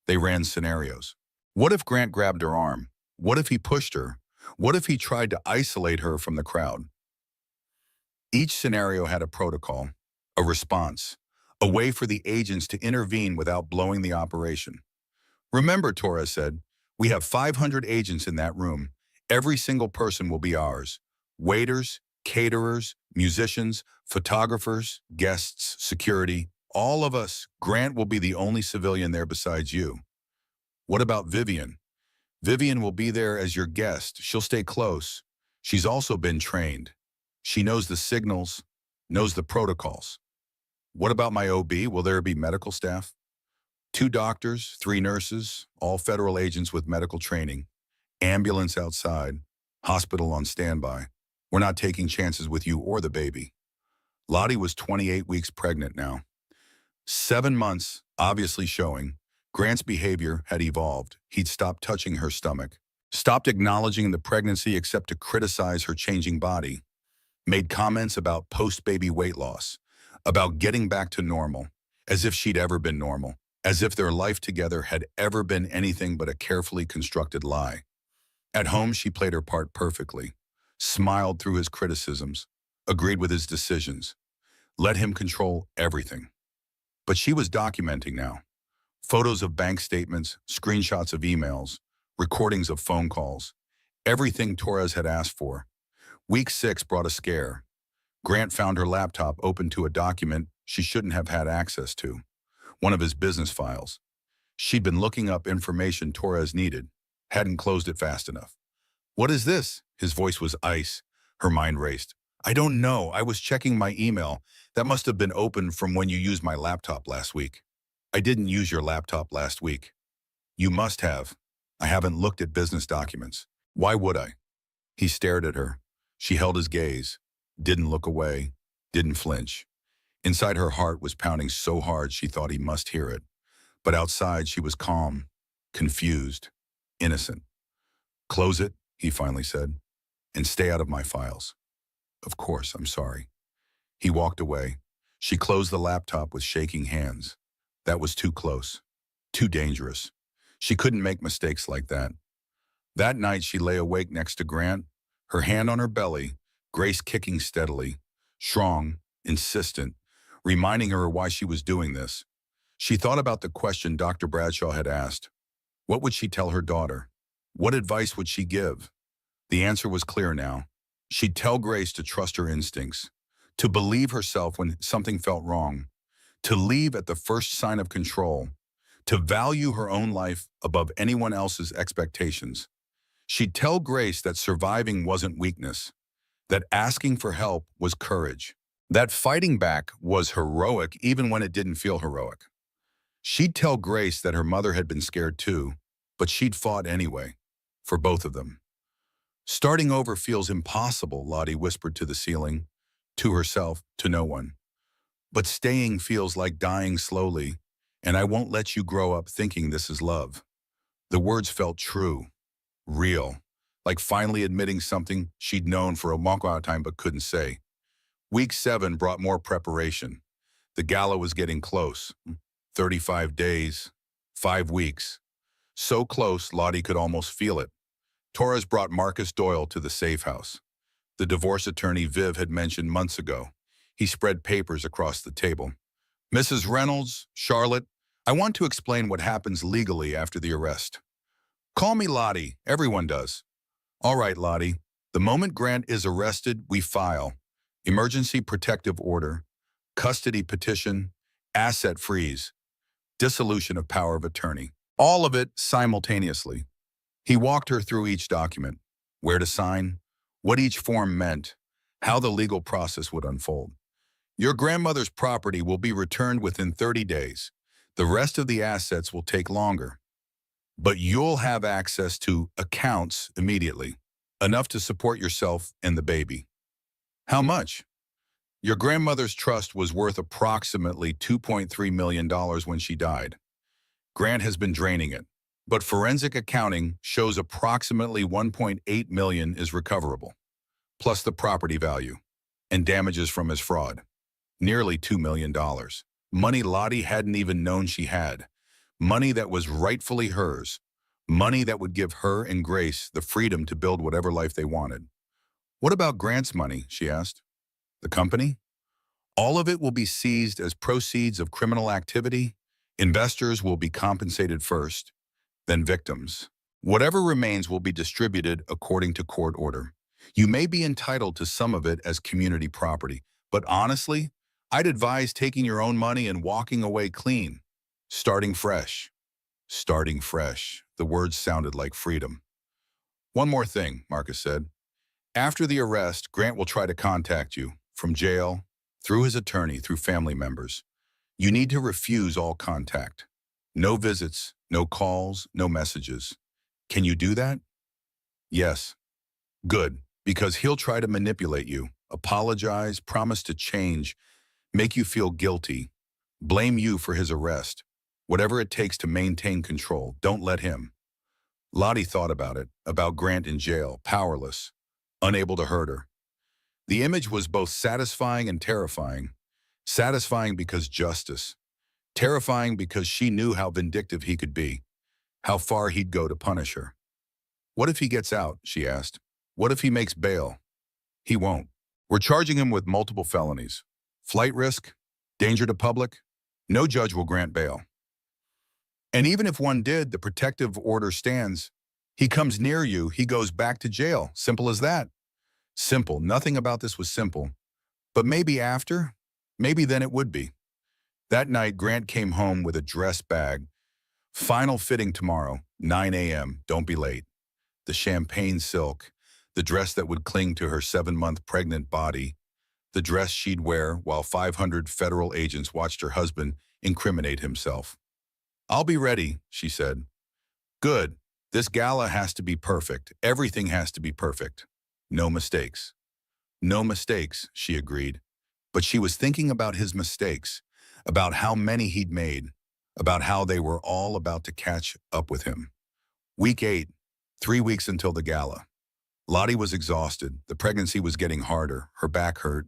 They ran scenarios. What if Grant grabbed her arm? What if he pushed her? What if he tried to isolate her from the crowd? Each scenario had a protocol, a response, a way for the agents to intervene without blowing the operation. Remember, Torres said, we have 500 agents in that room. Every single person will be ours. Waiters, caterers, musicians, photographers, guests, security, all of us. Grant will be the only civilian there besides you. What about Vivian? Vivian will be there as your guest. She'll stay close. She's also been trained. She knows the signals, knows the protocols. What about my OB? Will there be medical staff? 2 doctors, 3 nurses, all federal agents with medical training. Ambulance outside, hospital on standby. We're not taking chances with you or the baby. Lottie was 28 weeks pregnant now. 7 months, obviously showing, Grant's behavior had evolved. He'd stopped touching her stomach, stopped acknowledging the pregnancy except to criticize her changing body, made comments about post-baby weight loss, about getting back to normal, as if she'd ever been normal, as if their life together had ever been anything but a carefully constructed lie. At home, she played her part perfectly, smiled through his criticisms, agreed with his decisions, let him control everything. But she was documenting now. Photos of bank statements, screenshots of emails, recordings of phone calls, everything Torres had asked for. Week 6 brought a scare. Grant found her laptop open to a document she shouldn't have had access to, one of his business files. She'd been looking up information Torres needed, hadn't closed it fast enough. "What is this?" His voice was ice. Her mind raced. "I don't know. I was checking my email. That must have been open from when you used my laptop last week." "I didn't use your laptop last week." "You must have. I haven't looked at business documents." "Why would I?" He stared at her. She held his gaze, didn't look away, didn't flinch. Inside her heart was pounding so hard she thought he must hear it. But outside she was calm, confused, innocent. "Close it," he finally said, "and stay out of my files." "Of course, I'm sorry." He walked away. She closed the laptop with shaking hands. That was too close, too dangerous. She couldn't make mistakes like that. That night she lay awake next to Grant, her hand on her belly, Grace kicking steadily, strong, insistent, reminding her why she was doing this. She thought about the question Dr. Bradshaw had asked. What would she tell her daughter? What advice would she give? The answer was clear now. She'd tell Grace to trust her instincts, to believe herself when something felt wrong, to leave at the first sign of control, to value her own life above anyone else's expectations. She'd tell Grace that surviving wasn't weakness, that asking for help was courage, that fighting back was heroic even when it didn't feel heroic. She'd tell Grace that her mother had been scared too, but she'd fought anyway, for both of them. "Starting over feels impossible," Lottie whispered to the ceiling, to herself, to no one. "But staying feels like dying slowly, and I won't let you grow up thinking this is love." The words felt true, real, like finally admitting something she'd known for a long time but couldn't say. Week 7 brought more preparation. The gala was getting close. 35 days, 5 weeks. So close, Lottie could almost feel it. Torres brought Marcus Doyle to the safe house. The divorce attorney Viv had mentioned months ago. He spread papers across the table. "Mrs. Reynolds, Charlotte, I want to explain what happens legally after the arrest." "Call me Lottie, everyone does." "All right, Lottie. The moment Grant is arrested, we file. Emergency protective order, custody petition, asset freeze, dissolution of power of attorney. All of it simultaneously." He walked her through each document, where to sign, what each form meant, how the legal process would unfold. "Your grandmother's property will be returned within 30 days. The rest of the assets will take longer. But you'll have access to accounts immediately, enough to support yourself and the baby." "How much?" "Your grandmother's trust was worth approximately $2.3 million when she died. Grant has been draining it, but forensic accounting shows approximately $1.8 million is recoverable, plus the property value and damages from his fraud. Nearly $2 million. Money Lottie hadn't even known she had. Money that was rightfully hers. Money that would give her and Grace the freedom to build whatever life they wanted. "What about Grant's money?" she asked. "The company? All of it will be seized as proceeds of criminal activity. Investors will be compensated first, then victims. Whatever remains will be distributed according to court order. You may be entitled to some of it as community property, but honestly, I'd advise taking your own money and walking away clean. Starting fresh." Starting fresh. The words sounded like freedom. "One more thing," Marcus said. "After the arrest, Grant will try to contact you, from jail, through his attorney, through family members. You need to refuse all contact. No visits, no calls, no messages. Can you do that?" "Yes." "Good, because he'll try to manipulate you, apologize, promise to change, make you feel guilty, blame you for his arrest. Whatever it takes to maintain control, don't let him." Lottie thought about it, about Grant in jail, powerless, unable to hurt her. The image was both satisfying and terrifying. Satisfying because justice. Terrifying because she knew how vindictive he could be, how far he'd go to punish her. "What if he gets out?" she asked. "What if he makes bail?" "He won't. We're charging him with multiple felonies. Flight risk, danger to public. No judge will grant bail. And even if one did, the protective order stands. He comes near you, he goes back to jail. Simple as that." Simple. Nothing about this was simple. But maybe after, maybe then it would be. That night, Grant came home with a dress bag Final fitting tomorrow, 9 a.m., don't be late. The champagne silk, the dress that would cling to her 7-month pregnant body, the dress she'd wear while 500 federal agents watched her husband incriminate himself. I'll be ready, she said. Good. This gala has to be perfect. Everything has to be perfect. No mistakes. No mistakes, she agreed. But she was thinking about his mistakes, about how many he'd made, about how they were all about to catch up with him. Week 8, 3 weeks until the gala. Lottie was exhausted. The pregnancy was getting harder. Her back hurt.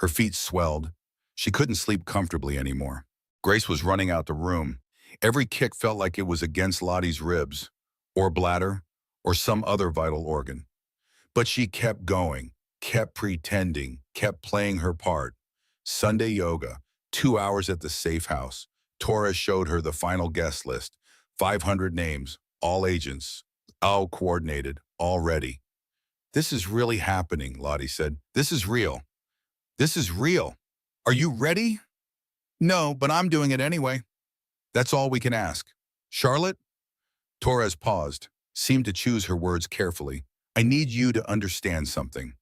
Her feet swelled. She couldn't sleep comfortably anymore. Grace was running out the room. Every kick felt like it was against Lottie's ribs, or bladder, or some other vital organ. But she kept going, kept pretending, kept playing her part. Sunday yoga, 2 hours at the safe house. Torres showed her the final guest list, 500 names, all agents, all coordinated, all ready. This is really happening, Lottie said. This is real. This is real. Are you ready? No, but I'm doing it anyway. That's all we can ask. Charlotte? Torres paused, seemed to choose her words carefully. I need you to understand something.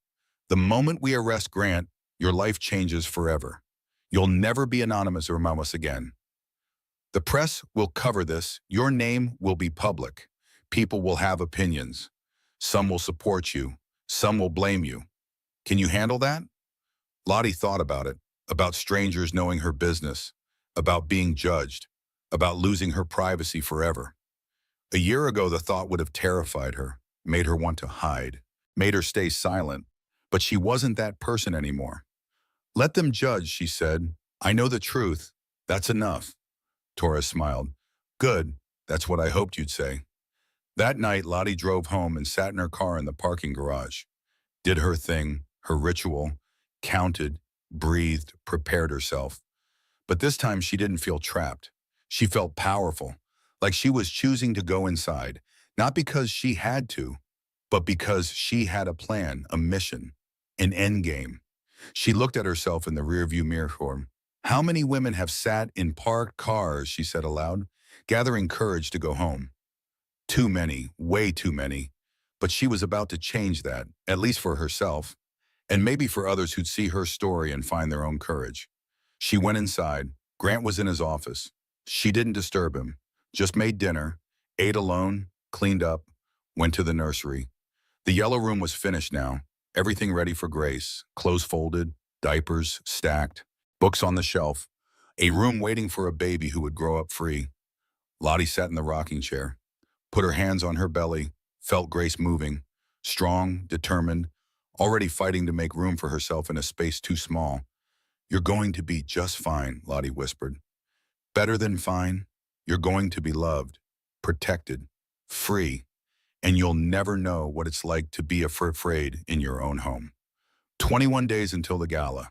The moment we arrest Grant, your life changes forever. You'll never be anonymous or anonymous again. The press will cover this. Your name will be public. People will have opinions. Some will support you. Some will blame you. Can you handle that? Lottie thought about it, about strangers knowing her business, about being judged, about losing her privacy forever. A year ago, the thought would have terrified her, made her want to hide, made her stay silent, but she wasn't that person anymore. Let them judge, she said. I know the truth. That's enough. Torres smiled. Good. That's what I hoped you'd say. That night, Lottie drove home and sat in her car in the parking garage. Did her thing, her ritual, counted, breathed, prepared herself. But this time she didn't feel trapped. She felt powerful, like she was choosing to go inside, not because she had to, but because she had a plan, a mission, an end game. She looked at herself in the rearview mirror. How many women have sat in parked cars, she said aloud, gathering courage to go home. Too many, way too many. But she was about to change that, at least for herself, and maybe for others who'd see her story and find their own courage. She went inside. Grant was in his office. She didn't disturb him, just made dinner, ate alone, cleaned up, went to the nursery. The yellow room was finished now, everything ready for Grace, clothes folded, diapers stacked, books on the shelf, a room waiting for a baby who would grow up free. Lottie sat in the rocking chair, put her hands on her belly, felt Grace moving, strong, determined, already fighting to make room for herself in a space too small. You're going to be just fine, Lottie whispered. Better than fine. You're going to be loved, protected, free, and you'll never know what it's like to be afraid in your own home. 21 days until the gala.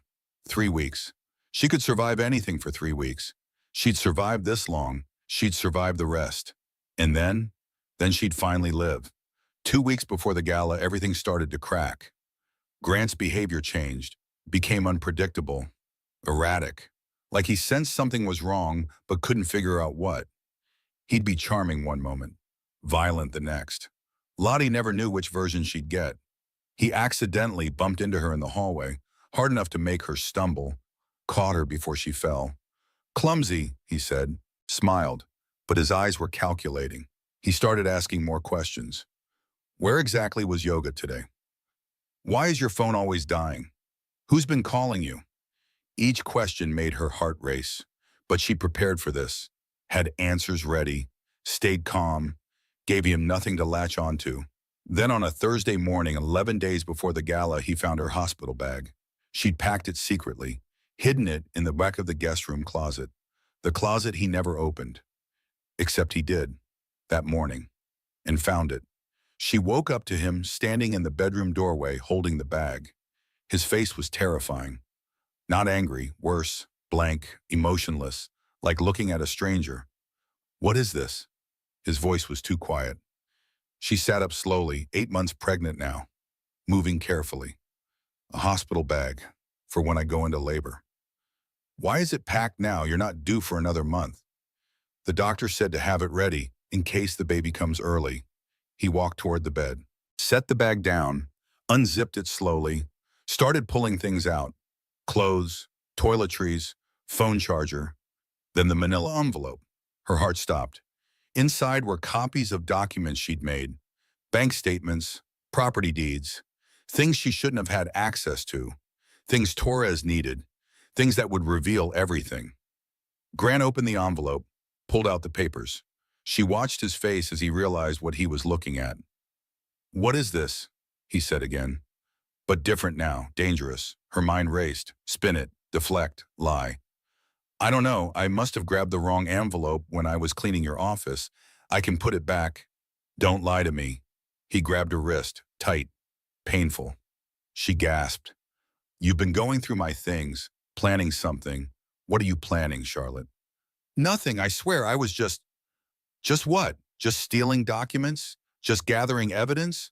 3 weeks. She could survive anything for 3 weeks. She'd survived this long. She'd survived the rest. And then she'd finally live. 2 weeks before the gala, everything started to crack. Grant's behavior changed, became unpredictable, erratic, like he sensed something was wrong but couldn't figure out what. He'd be charming one moment, violent the next. Lottie never knew which version she'd get. He accidentally bumped into her in the hallway, hard enough to make her stumble, caught her before she fell. Clumsy, he said, smiled, but his eyes were calculating. He started asking more questions. Where exactly was yoga today? Why is your phone always dying? Who's been calling you? Each question made her heart race, but she prepared for this, had answers ready, stayed calm, gave him nothing to latch onto. Then on a Thursday morning, 11 days before the gala, he found her hospital bag. She'd packed it secretly, hidden it in the back of the guest room closet, the closet he never opened. Except he did, that morning, and found it. She woke up to him standing in the bedroom doorway holding the bag. His face was terrifying. Not angry, worse, blank, emotionless, like looking at a stranger. What is this? His voice was too quiet. She sat up slowly, 8 months pregnant now, moving carefully. A hospital bag, for when I go into labor. Why is it packed now? You're not due for another month. The doctor said to have it ready in case the baby comes early. He walked toward the bed, set the bag down, unzipped it slowly, started pulling things out. Clothes, toiletries, phone charger, then the manila envelope. Her heart stopped. Inside were copies of documents she'd made, bank statements, property deeds, things she shouldn't have had access to, things Torres needed, things that would reveal everything. Grant opened the envelope, pulled out the papers. She watched his face as he realized what he was looking at. "What is this?" he said again. But different now, dangerous. Her mind raced. Spin it, deflect, lie. "I don't know. I must have grabbed the wrong envelope when I was cleaning your office. I can put it back." "Don't lie to me." He grabbed her wrist, tight, painful. She gasped. "You've been going through my things, planning something. What are you planning, Charlotte?" "Nothing, I swear. I was just..." "Just what? Just stealing documents? Just gathering evidence?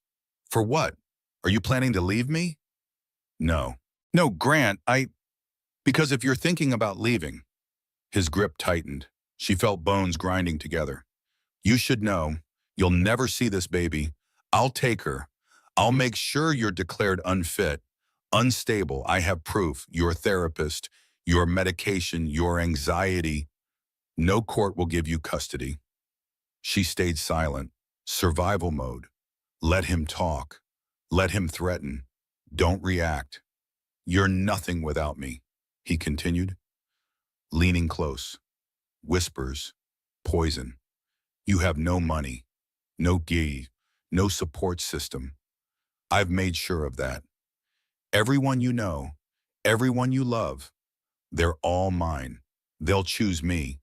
For what? Are you planning to leave me?" "No. No, Grant, Because if you're thinking about leaving..." His grip tightened. She felt bones grinding together. "You should know. You'll never see this baby. I'll take her. I'll make sure you're declared unfit, unstable. I have proof. Your therapist, your medication, your anxiety. No court will give you custody." She stayed silent. Survival mode. Let him talk. Let him threaten. Don't react. "You're nothing without me," he continued, leaning close. Whispers. Poison. "You have no money, no gi, no support system. I've made sure of that. Everyone you know, everyone you love, they're all mine. They'll choose me,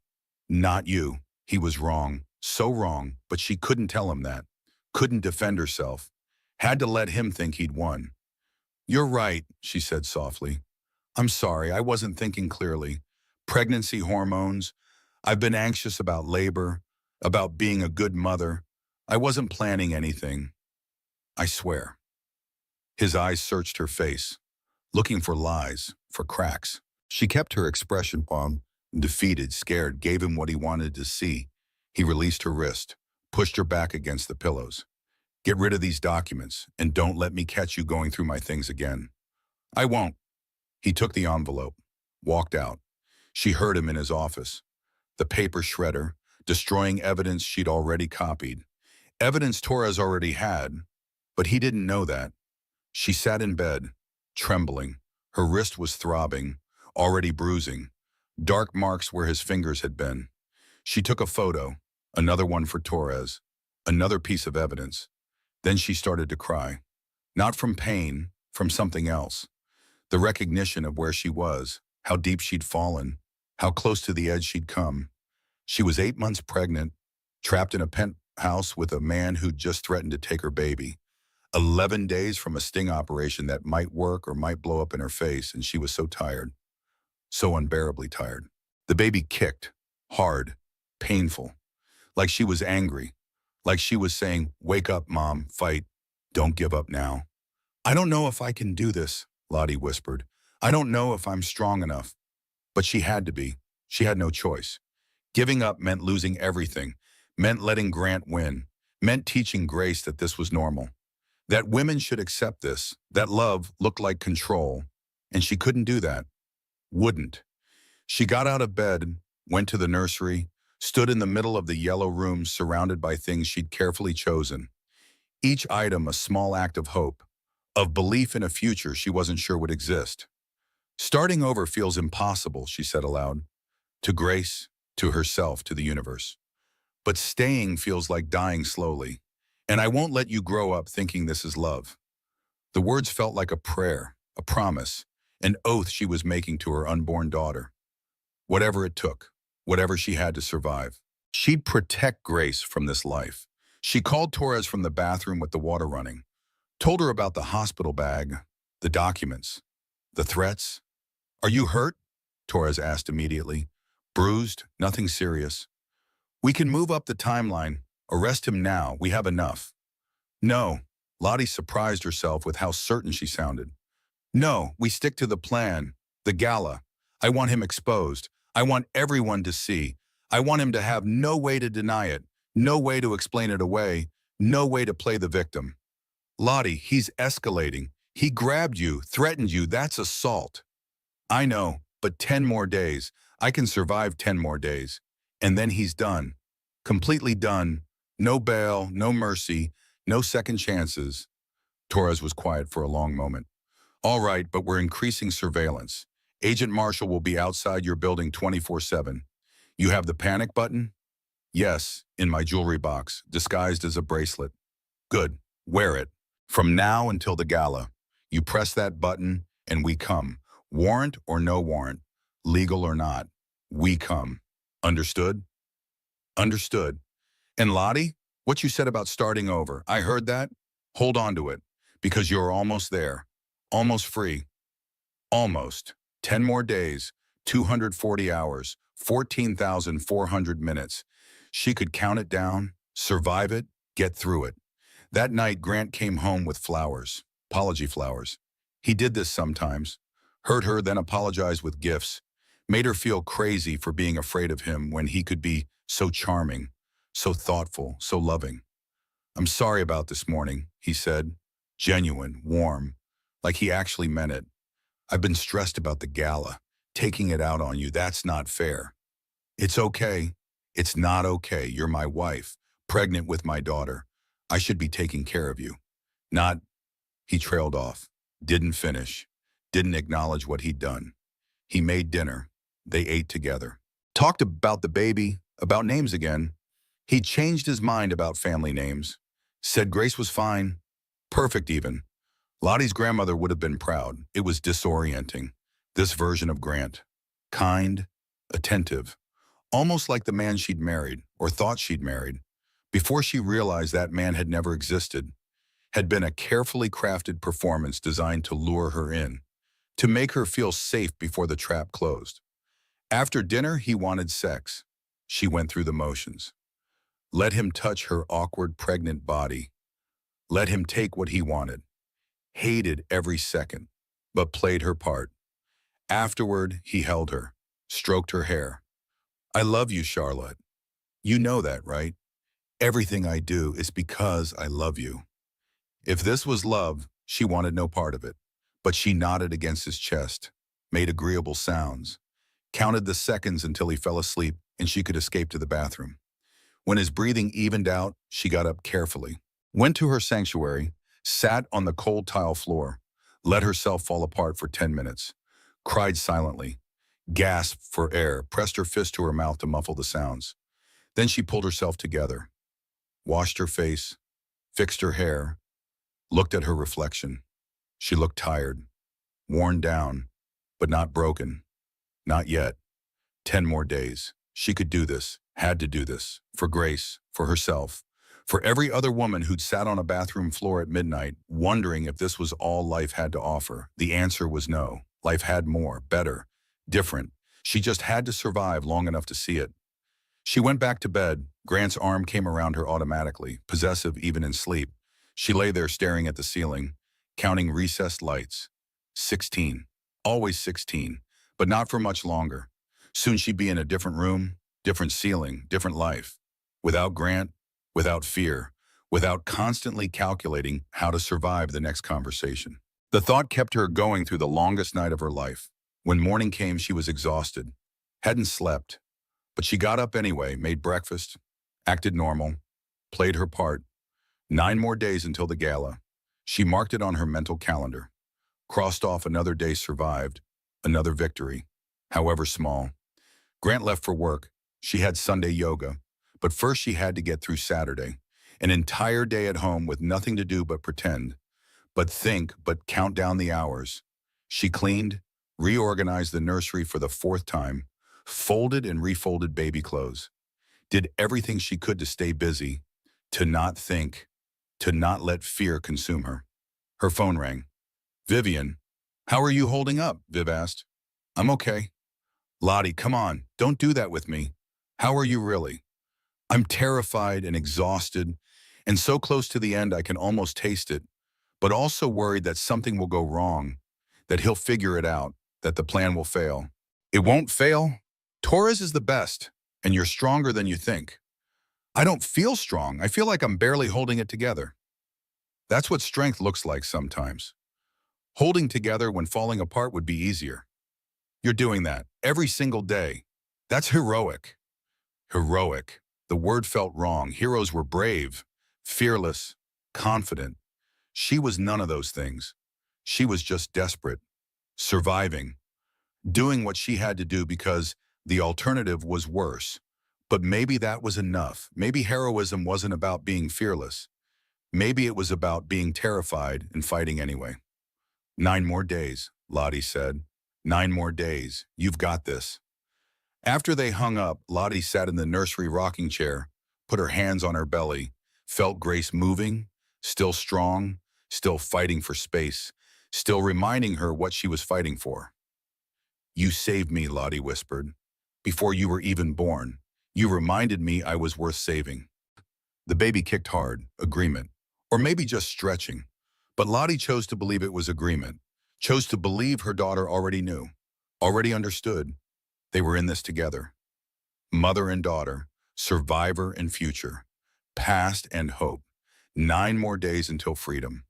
not you." He was wrong, so wrong, but she couldn't tell him that. Couldn't defend herself. Had to let him think he'd won. "You're right," she said softly. "I'm sorry, I wasn't thinking clearly. Pregnancy hormones. I've been anxious about labor, about being a good mother. I wasn't planning anything. I swear." His eyes searched her face, looking for lies, for cracks. She kept her expression calm, defeated, scared, gave him what he wanted to see. He released her wrist, pushed her back against the pillows. "Get rid of these documents, and don't let me catch you going through my things again." "I won't." He took the envelope, walked out. She heard him in his office. The paper shredder, destroying evidence she'd already copied. Evidence Torres already had, but he didn't know that. She sat in bed, trembling. Her wrist was throbbing, already bruising. Dark marks where his fingers had been. She took a photo, another one for Torres, another piece of evidence. Then she started to cry. Not from pain, from something else. The recognition of where she was, how deep she'd fallen, how close to the edge she'd come. She was 8 months pregnant, trapped in a penthouse with a man who'd just threatened to take her baby. 11 days from a sting operation that might work or might blow up in her face, and she was so tired, so unbearably tired. The baby kicked, hard, painful, like she was angry, like she was saying, "Wake up, Mom, fight, don't give up now." "I don't know if I can do this," Lottie whispered. "I don't know if I'm strong enough." But she had to be. She had no choice. Giving up meant losing everything, meant letting Grant win, meant teaching Grace that this was normal, that women should accept this, that love looked like control, and she couldn't do that. Wouldn't. She got out of bed, went to the nursery, stood in the middle of the yellow room surrounded by things she'd carefully chosen. Each item a small act of hope, of belief in a future she wasn't sure would exist. "Starting over feels impossible," she said aloud. To Grace, to herself, to the universe. "But staying feels like dying slowly. And I won't let you grow up thinking this is love." The words felt like a prayer, a promise, an oath she was making to her unborn daughter. Whatever it took, whatever she had to survive. She'd protect Grace from this life. She called Torres from the bathroom with the water running, told her about the hospital bag, the documents, the threats. "Are you hurt?" Torres asked immediately. "Bruised, nothing serious." "We can move up the timeline. Arrest him now. We have enough." "No." Lottie surprised herself with how certain she sounded. "No, we stick to the plan. The Gala. I want him exposed. I want everyone to see. I want him to have no way to deny it, no way to explain it away, no way to play the victim. Lottie, he's escalating. He grabbed you, threatened you, that's assault. I know, but 10 more days. I can survive 10 more days. And then he's done. Completely done. No bail, no mercy, no second chances. Torres was quiet for a long moment. All right, but we're increasing surveillance. Agent Marshall will be outside your building 24/7. You have the panic button? Yes, in my jewelry box, disguised as a bracelet. Good, wear it. From now until the gala, you press that button and we come. Warrant or no warrant, legal or not, we come. Understood? Understood. And Lottie, what you said about starting over, I heard that. Hold on to it, because you're almost there. Almost free. Almost. 10 more days, 240 hours, 14,400 minutes. She could count it down, survive it, get through it. That night, Grant came home with flowers, apology flowers. He did this sometimes. Hurt her, then apologized with gifts. Made her feel crazy for being afraid of him when he could be so charming, so thoughtful, so loving. I'm sorry about this morning, he said. Genuine, warm, like he actually meant it. I've been stressed about the gala, taking it out on you. That's not fair. It's okay. It's not okay. You're my wife, pregnant with my daughter. I should be taking care of you. Not, he trailed off, didn't finish, didn't acknowledge what he'd done. He made dinner. They ate together. Talked about the baby, about names again. He changed his mind about family names. Said Grace was fine, perfect even. Lottie's grandmother would have been proud. It was disorienting. This version of Grant. Kind, attentive, almost like the man she'd married, or thought she'd married, before she realized that man had never existed, had been a carefully crafted performance designed to lure her in, to make her feel safe before the trap closed. After dinner, he wanted sex. She went through the motions. Let him touch her awkward, pregnant body. Let him take what he wanted. Hated every second, but played her part. Afterward, he held her, stroked her hair. I love you, Charlotte. You know that, right? Everything I do is because I love you. If this was love, she wanted no part of it, but she nodded against his chest, made agreeable sounds, counted the seconds until he fell asleep and she could escape to the bathroom. When his breathing evened out, she got up carefully, went to her sanctuary, sat on the cold tile floor, let herself fall apart for 10 minutes, cried silently, gasped for air, pressed her fist to her mouth to muffle the sounds. Then she pulled herself together, washed her face, fixed her hair, looked at her reflection. She looked tired, worn down, but not broken. Not yet. 10 more days. She could do this, had to do this, for Grace, for herself, for every other woman who'd sat on a bathroom floor at midnight, wondering if this was all life had to offer. The answer was no. Life had more, better, different. She just had to survive long enough to see it. She went back to bed. Grant's arm came around her automatically, possessive even in sleep. She lay there staring at the ceiling, counting recessed lights. 16. Always 16, but not for much longer. Soon she'd be in a different room, different ceiling, different life. Without Grant, without fear, without constantly calculating how to survive the next conversation. The thought kept her going through the longest night of her life. When morning came, she was exhausted, hadn't slept, but she got up anyway, made breakfast, acted normal, played her part. 9 more days until the gala. She marked it on her mental calendar, crossed off another day survived, another victory, however small. Grant left for work. She had Sunday yoga, but first she had to get through Saturday, an entire day at home with nothing to do but pretend, but think, but count down the hours. She cleaned, reorganized the nursery for the 4th time, folded and refolded baby clothes, did everything she could to stay busy, to not think, to not let fear consume her. Her phone rang. Vivian, how are you holding up? Viv asked. I'm okay. Lottie, come on, don't do that with me. How are you really? I'm terrified and exhausted, and so close to the end I can almost taste it, but also worried that something will go wrong, that he'll figure it out, that the plan will fail. It won't fail. Torres is the best. and you're stronger than you think. I don't feel strong. I feel like I'm barely holding it together. That's what strength looks like sometimes. Holding together when falling apart would be easier. You're doing that every single day. That's heroic. Heroic. The word felt wrong. Heroes were brave, fearless, confident. She was none of those things. She was just desperate, surviving, doing what she had to do because the alternative was worse. But maybe that was enough. Maybe heroism wasn't about being fearless. Maybe it was about being terrified and fighting anyway. 9 more days, Lottie said. 9 more days. You've got this. After they hung up, Lottie sat in the nursery rocking chair, put her hands on her belly, felt Grace moving, still strong, still fighting for space, still reminding her what she was fighting for. You saved me, Lottie whispered. Before you were even born, you reminded me I was worth saving. The baby kicked hard, agreement, or maybe just stretching. But Lottie chose to believe it was agreement, chose to believe her daughter already knew, already understood. They were in this together. Mother and daughter, survivor and future, past and hope. 9 more days until freedom.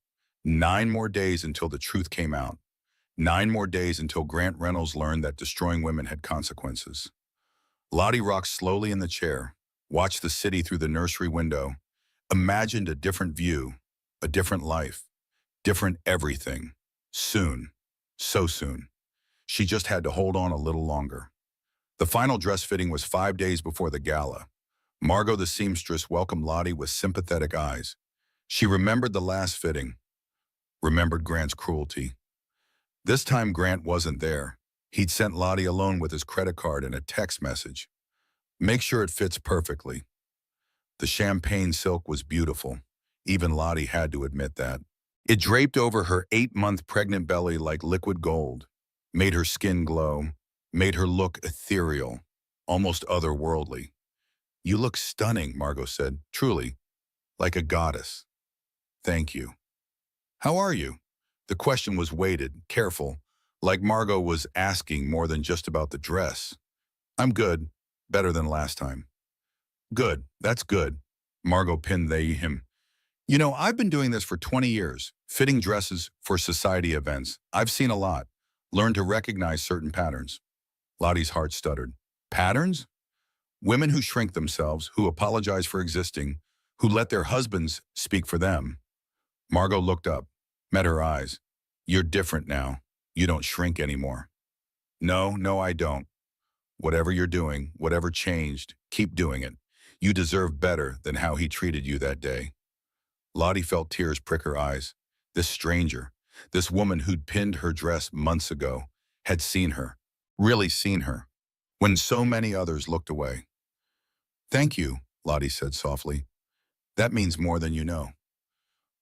9 more days until the truth came out. 9 more days until Grant Reynolds learned that destroying women had consequences. Lottie rocked slowly in the chair, watched the city through the nursery window, imagined a different view, a different life, different everything. Soon, so soon. She just had to hold on a little longer. The final dress fitting was 5 days before the gala. Margot the seamstress welcomed Lottie with sympathetic eyes. She remembered the last fitting, remembered Grant's cruelty. This time Grant wasn't there. He'd sent Lottie alone with his credit card and a text message. Make sure it fits perfectly. The champagne silk was beautiful. Even Lottie had to admit that. It draped over her 8-month pregnant belly like liquid gold, made her skin glow, made her look ethereal, almost otherworldly. You look stunning, Margot said, truly, like a goddess. Thank you. How are you? The question was weighted, careful, like Margot was asking more than just about the dress. I'm good, better than last time. Good, that's good. Margot pinned him. You know, I've been doing this for 20 years, fitting dresses for society events. I've seen a lot, learned to recognize certain patterns. Lottie's heart stuttered. Patterns? Women who shrink themselves, who apologize for existing, who let their husbands speak for them. Margot looked up, met her eyes. You're different now. You don't shrink anymore. No, I don't. Whatever you're doing, whatever changed, keep doing it. You deserve better than how he treated you that day. Lottie felt tears prick her eyes. This stranger, this woman who'd pinned her dress months ago, had seen her, really seen her, when so many others looked away. Thank you, Lottie said softly. That means more than you know.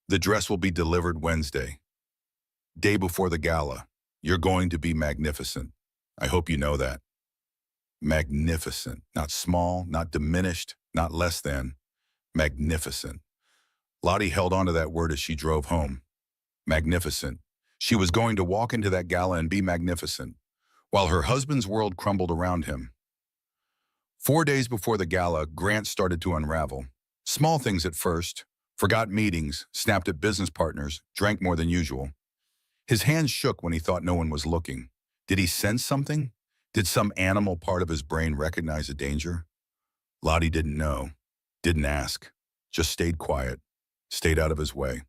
The dress will be delivered Wednesday, day before the gala. You're going to be magnificent. I hope you know that. Magnificent, not small, not diminished, not less than. Magnificent. Lottie held on to that word as she drove home. Magnificent. She was going to walk into that gala and be magnificent, while her husband's world crumbled around him. 4 days before the gala, Grant started to unravel. Small things at first. Forgot meetings, snapped at business partners, drank more than usual. His hands shook when he thought no one was looking. Did he sense something? Did some animal part of his brain recognize a danger? Lottie didn't know, didn't ask, just stayed quiet, stayed out of his way,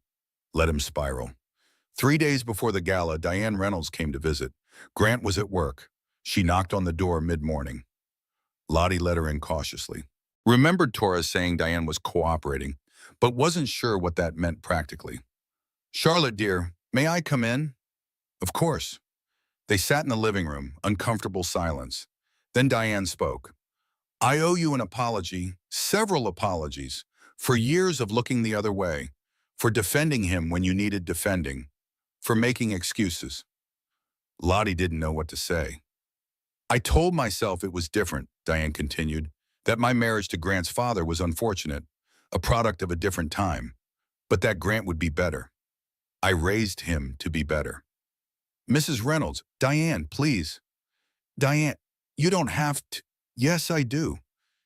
let him spiral. 3 days before the gala, Diane Reynolds came to visit. Grant was at work. She knocked on the door mid-morning. Lottie let her in cautiously. Remembered Torres saying Diane was cooperating, but wasn't sure what that meant practically. Charlotte, dear, may I come in? Of course. They sat in the living room, uncomfortable silence. Then Diane spoke. I owe you an apology, several apologies, for years of looking the other way, for defending him when you needed defending, for making excuses. Lottie didn't know what to say. I told myself it was different, Diane continued, that my marriage to Grant's father was unfortunate, a product of a different time, but that Grant would be better. I raised him to be better. Mrs. Reynolds, Diane, please. Diane, you don't have to. Yes, I do.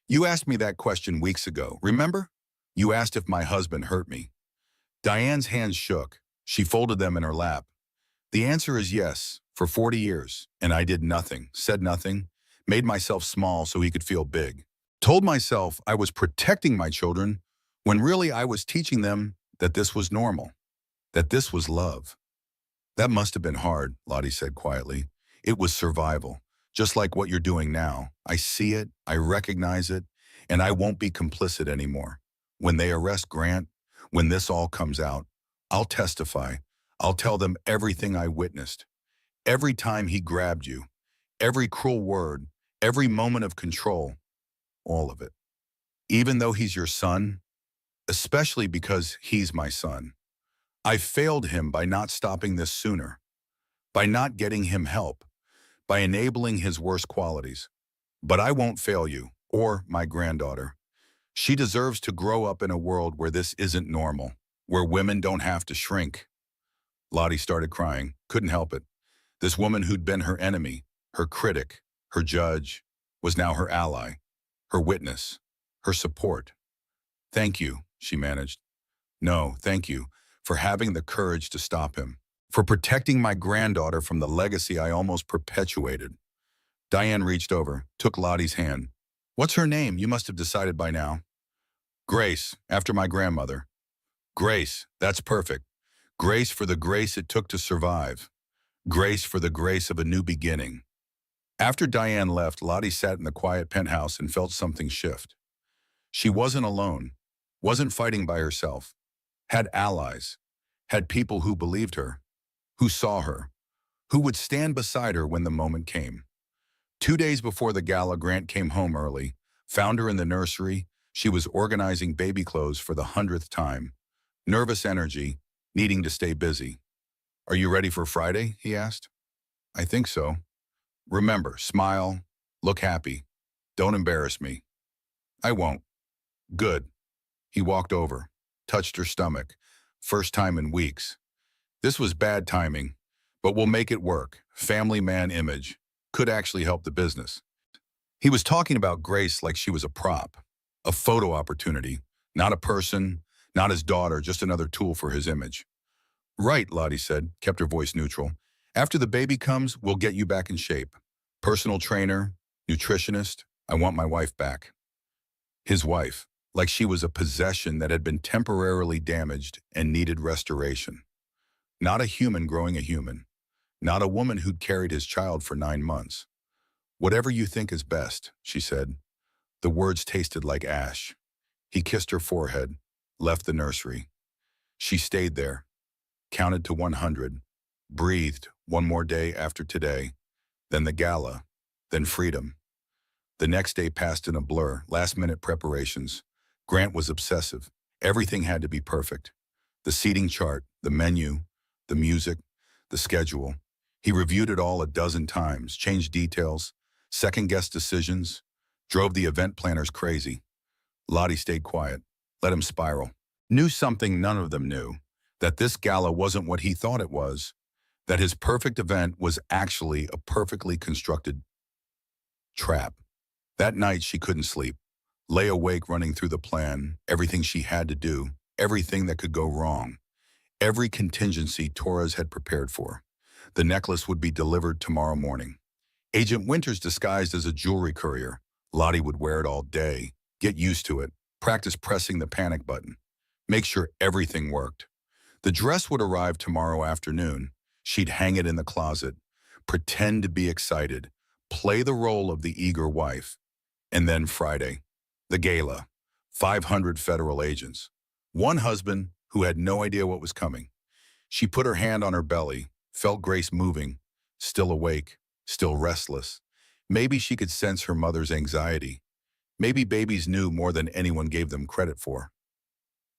You asked me that question weeks ago, remember? You asked if my husband hurt me. Diane's hands shook. She folded them in her lap. The answer is yes, for 40 years. And I did nothing, said nothing, made myself small so he could feel big. Told myself I was protecting my children when really I was teaching them that this was normal, that this was love. That must have been hard, Lottie said quietly. It was survival, just like what you're doing now. I see it, I recognize it, and I won't be complicit anymore. When they arrest Grant, when this all comes out, I'll testify. I'll tell them everything I witnessed. Every time he grabbed you, every cruel word, every moment of control, all of it. Even though he's your son, especially because he's my son. I failed him by not stopping this sooner, by not getting him help, by enabling his worst qualities. But I won't fail you, or my granddaughter. She deserves to grow up in a world where this isn't normal, where women don't have to shrink. Lottie started crying, couldn't help it. This woman who'd been her enemy, her critic, her judge, was now her ally, her witness, her support. Thank you, she managed. No, thank you for having the courage to stop him, for protecting my granddaughter from the legacy I almost perpetuated. Diane reached over, took Lottie's hand. What's her name? You must have decided by now. Grace, after my grandmother. Grace, that's perfect. Grace for the grace it took to survive. Grace for the grace of a new beginning. After Diane left, Lottie sat in the quiet penthouse and felt something shift. She wasn't alone, wasn't fighting by herself, had allies, had people who believed her, who saw her, who would stand beside her when the moment came. 2 days before the gala, Grant came home early, found her in the nursery. She was organizing baby clothes for the 100th time. Nervous energy, needing to stay busy. Are you ready for Friday? He asked. I think so. Remember, smile, look happy. Don't embarrass me. I won't. Good. He walked over, touched her stomach. First time in weeks. This was bad timing, but we'll make it work. Family man image. Could actually help the business. He was talking about Grace like she was a prop, a photo opportunity, not a person, not his daughter, just another tool for his image. Right, Lottie said, kept her voice neutral. After the baby comes, we'll get you back in shape. Personal trainer, nutritionist, I want my wife back. His wife, like she was a possession that had been temporarily damaged and needed restoration. Not a human growing a human. Not a woman who'd carried his child for 9 months. Whatever you think is best, she said. The words tasted like ash. He kissed her forehead, left the nursery. She stayed there, counted to 100, breathed one more day after today, then the gala, then freedom. The next day passed in a blur, last-minute preparations. Grant was obsessive. Everything had to be perfect. The seating chart, the menu, the music, the schedule. He reviewed it all a dozen times, changed details, second-guessed decisions, drove the event planners crazy. Lottie stayed quiet, let him spiral. Knew something none of them knew, that this gala wasn't what he thought it was, that his perfect event was actually a perfectly constructed trap. That night she couldn't sleep, lay awake running through the plan, everything she had to do, everything that could go wrong, every contingency Torres had prepared for. The necklace would be delivered tomorrow morning. Agent Winters disguised as a jewelry courier. Lottie would wear it all day, get used to it, practice pressing the panic button, make sure everything worked. The dress would arrive tomorrow afternoon. She'd hang it in the closet, pretend to be excited, play the role of the eager wife. And then Friday, the gala, 500 federal agents. One husband who had no idea what was coming. She put her hand on her belly, felt Grace moving, still awake, still restless. Maybe she could sense her mother's anxiety. Maybe babies knew more than anyone gave them credit for.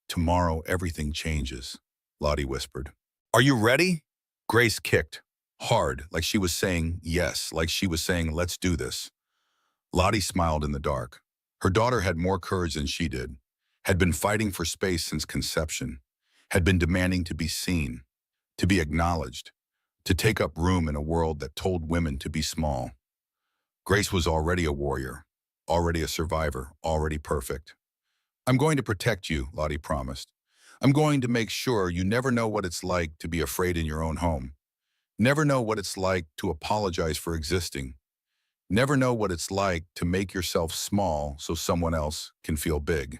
Tomorrow everything changes, Lottie whispered. Are you ready? Grace kicked, hard, like she was saying yes, like she was saying let's do this. Lottie smiled in the dark. Her daughter had more courage than she did, had been fighting for space since conception, had been demanding to be seen, to be acknowledged, to take up room in a world that told women to be small. Grace was already a warrior, already a survivor, already perfect. I'm going to protect you, Lottie promised. I'm going to make sure you never know what it's like to be afraid in your own home. Never know what it's like to apologize for existing. Never know what it's like to make yourself small so someone else can feel big.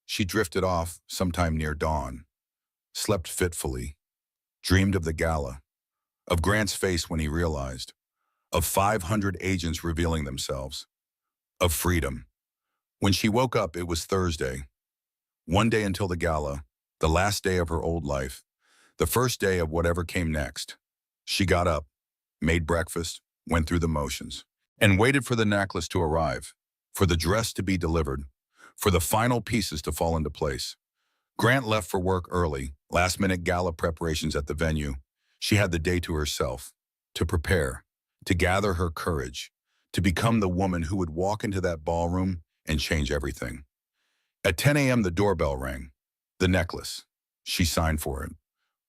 She drifted off sometime near dawn, slept fitfully, dreamed of the gala, of Grant's face when he realized, of 500 agents revealing themselves, of freedom. When she woke up, it was Thursday. One day until the gala, the last day of her old life, the first day of whatever came next. She got up, made breakfast, went through the motions, and waited for the necklace to arrive, for the dress to be delivered, for the final pieces to fall into place. Grant left for work early, last-minute gala preparations at the venue. She had the day to herself, to prepare, to gather her courage, to become the woman who would walk into that ballroom and change everything. At 10 a.m., the doorbell rang. The necklace. She signed for it,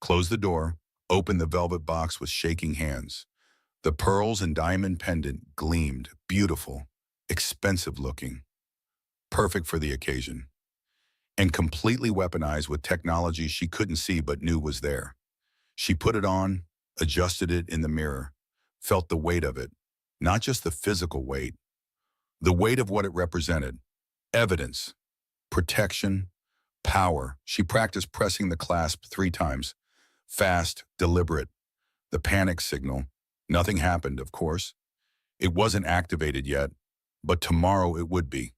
closed the door, opened the velvet box with shaking hands. The pearls and diamond pendant gleamed, beautiful, expensive looking, perfect for the occasion, and completely weaponized with technology she couldn't see but knew was there. She put it on, adjusted it in the mirror, felt the weight of it, not just the physical weight, the weight of what it represented, evidence, protection, power. She practiced pressing the clasp 3 times, fast, deliberate, the panic signal. Nothing happened, of course. It wasn't activated yet, but tomorrow it would be.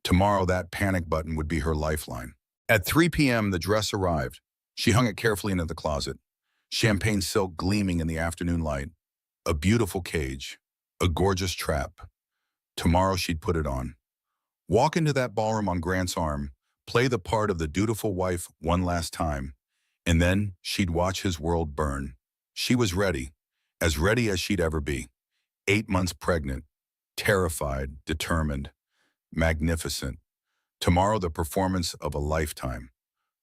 Tomorrow that panic button would be her lifeline. At 3 p.m., the dress arrived. She hung it carefully into the closet, champagne silk gleaming in the afternoon light, a beautiful cage, a gorgeous trap. Tomorrow she'd put it on. Walk into that ballroom on Grant's arm, play the part of the dutiful wife one last time, and then she'd watch his world burn. She was ready as she'd ever be. 8 months pregnant, terrified, determined, magnificent. Tomorrow the performance of a lifetime.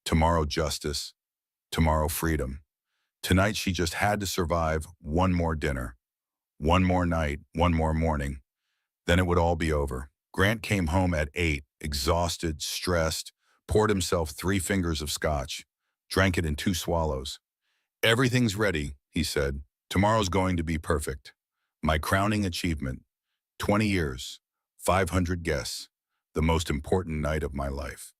Tomorrow justice. Tomorrow freedom. Tonight she just had to survive one more dinner, one more night, one more morning. Then it would all be over. Grant came home at 8, exhausted, stressed, poured himself 3 fingers of scotch, drank it in 2 swallows. Everything's ready, he said. Tomorrow's going to be perfect. My crowning achievement. 20 years, 500 guests, the most important night of my life.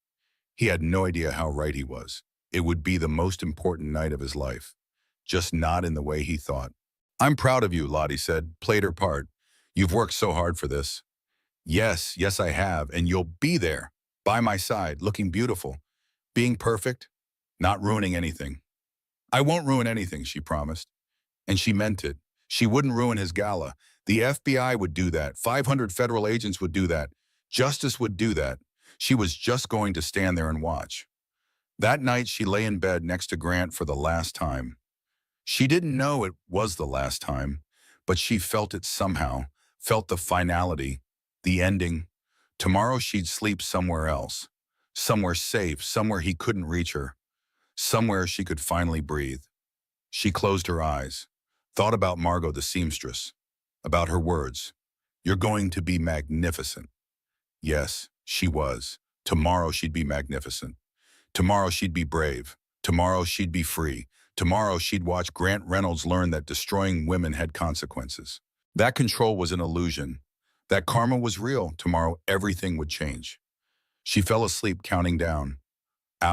He had no idea how right he was. It would be the most important night of his life, just not in the way he thought. I'm proud of you, Lottie said, played her part. You've worked so hard for this. Yes, I have, and you'll be there, by my side, looking beautiful, being perfect, not ruining anything. I won't ruin anything, she promised. And she meant it. She wouldn't ruin his gala. The FBI would do that. 500 federal agents would do that. Justice would do that. She was just going to stand there and watch. That night, she lay in bed next to Grant for the last time. She didn't know it was the last time, but she felt it somehow, felt the finality, the ending. Tomorrow she'd sleep somewhere else, somewhere safe, somewhere he couldn't reach her, somewhere she could finally breathe. She closed her eyes, thought about Margot the seamstress, about her words. You're going to be magnificent. Yes, she was. Tomorrow she'd be magnificent. Tomorrow she'd be brave. Tomorrow she'd be free. Tomorrow she'd watch Grant Reynolds learn that destroying women had consequences. That control was an illusion. That karma was real. Tomorrow everything would change. She fell asleep counting down.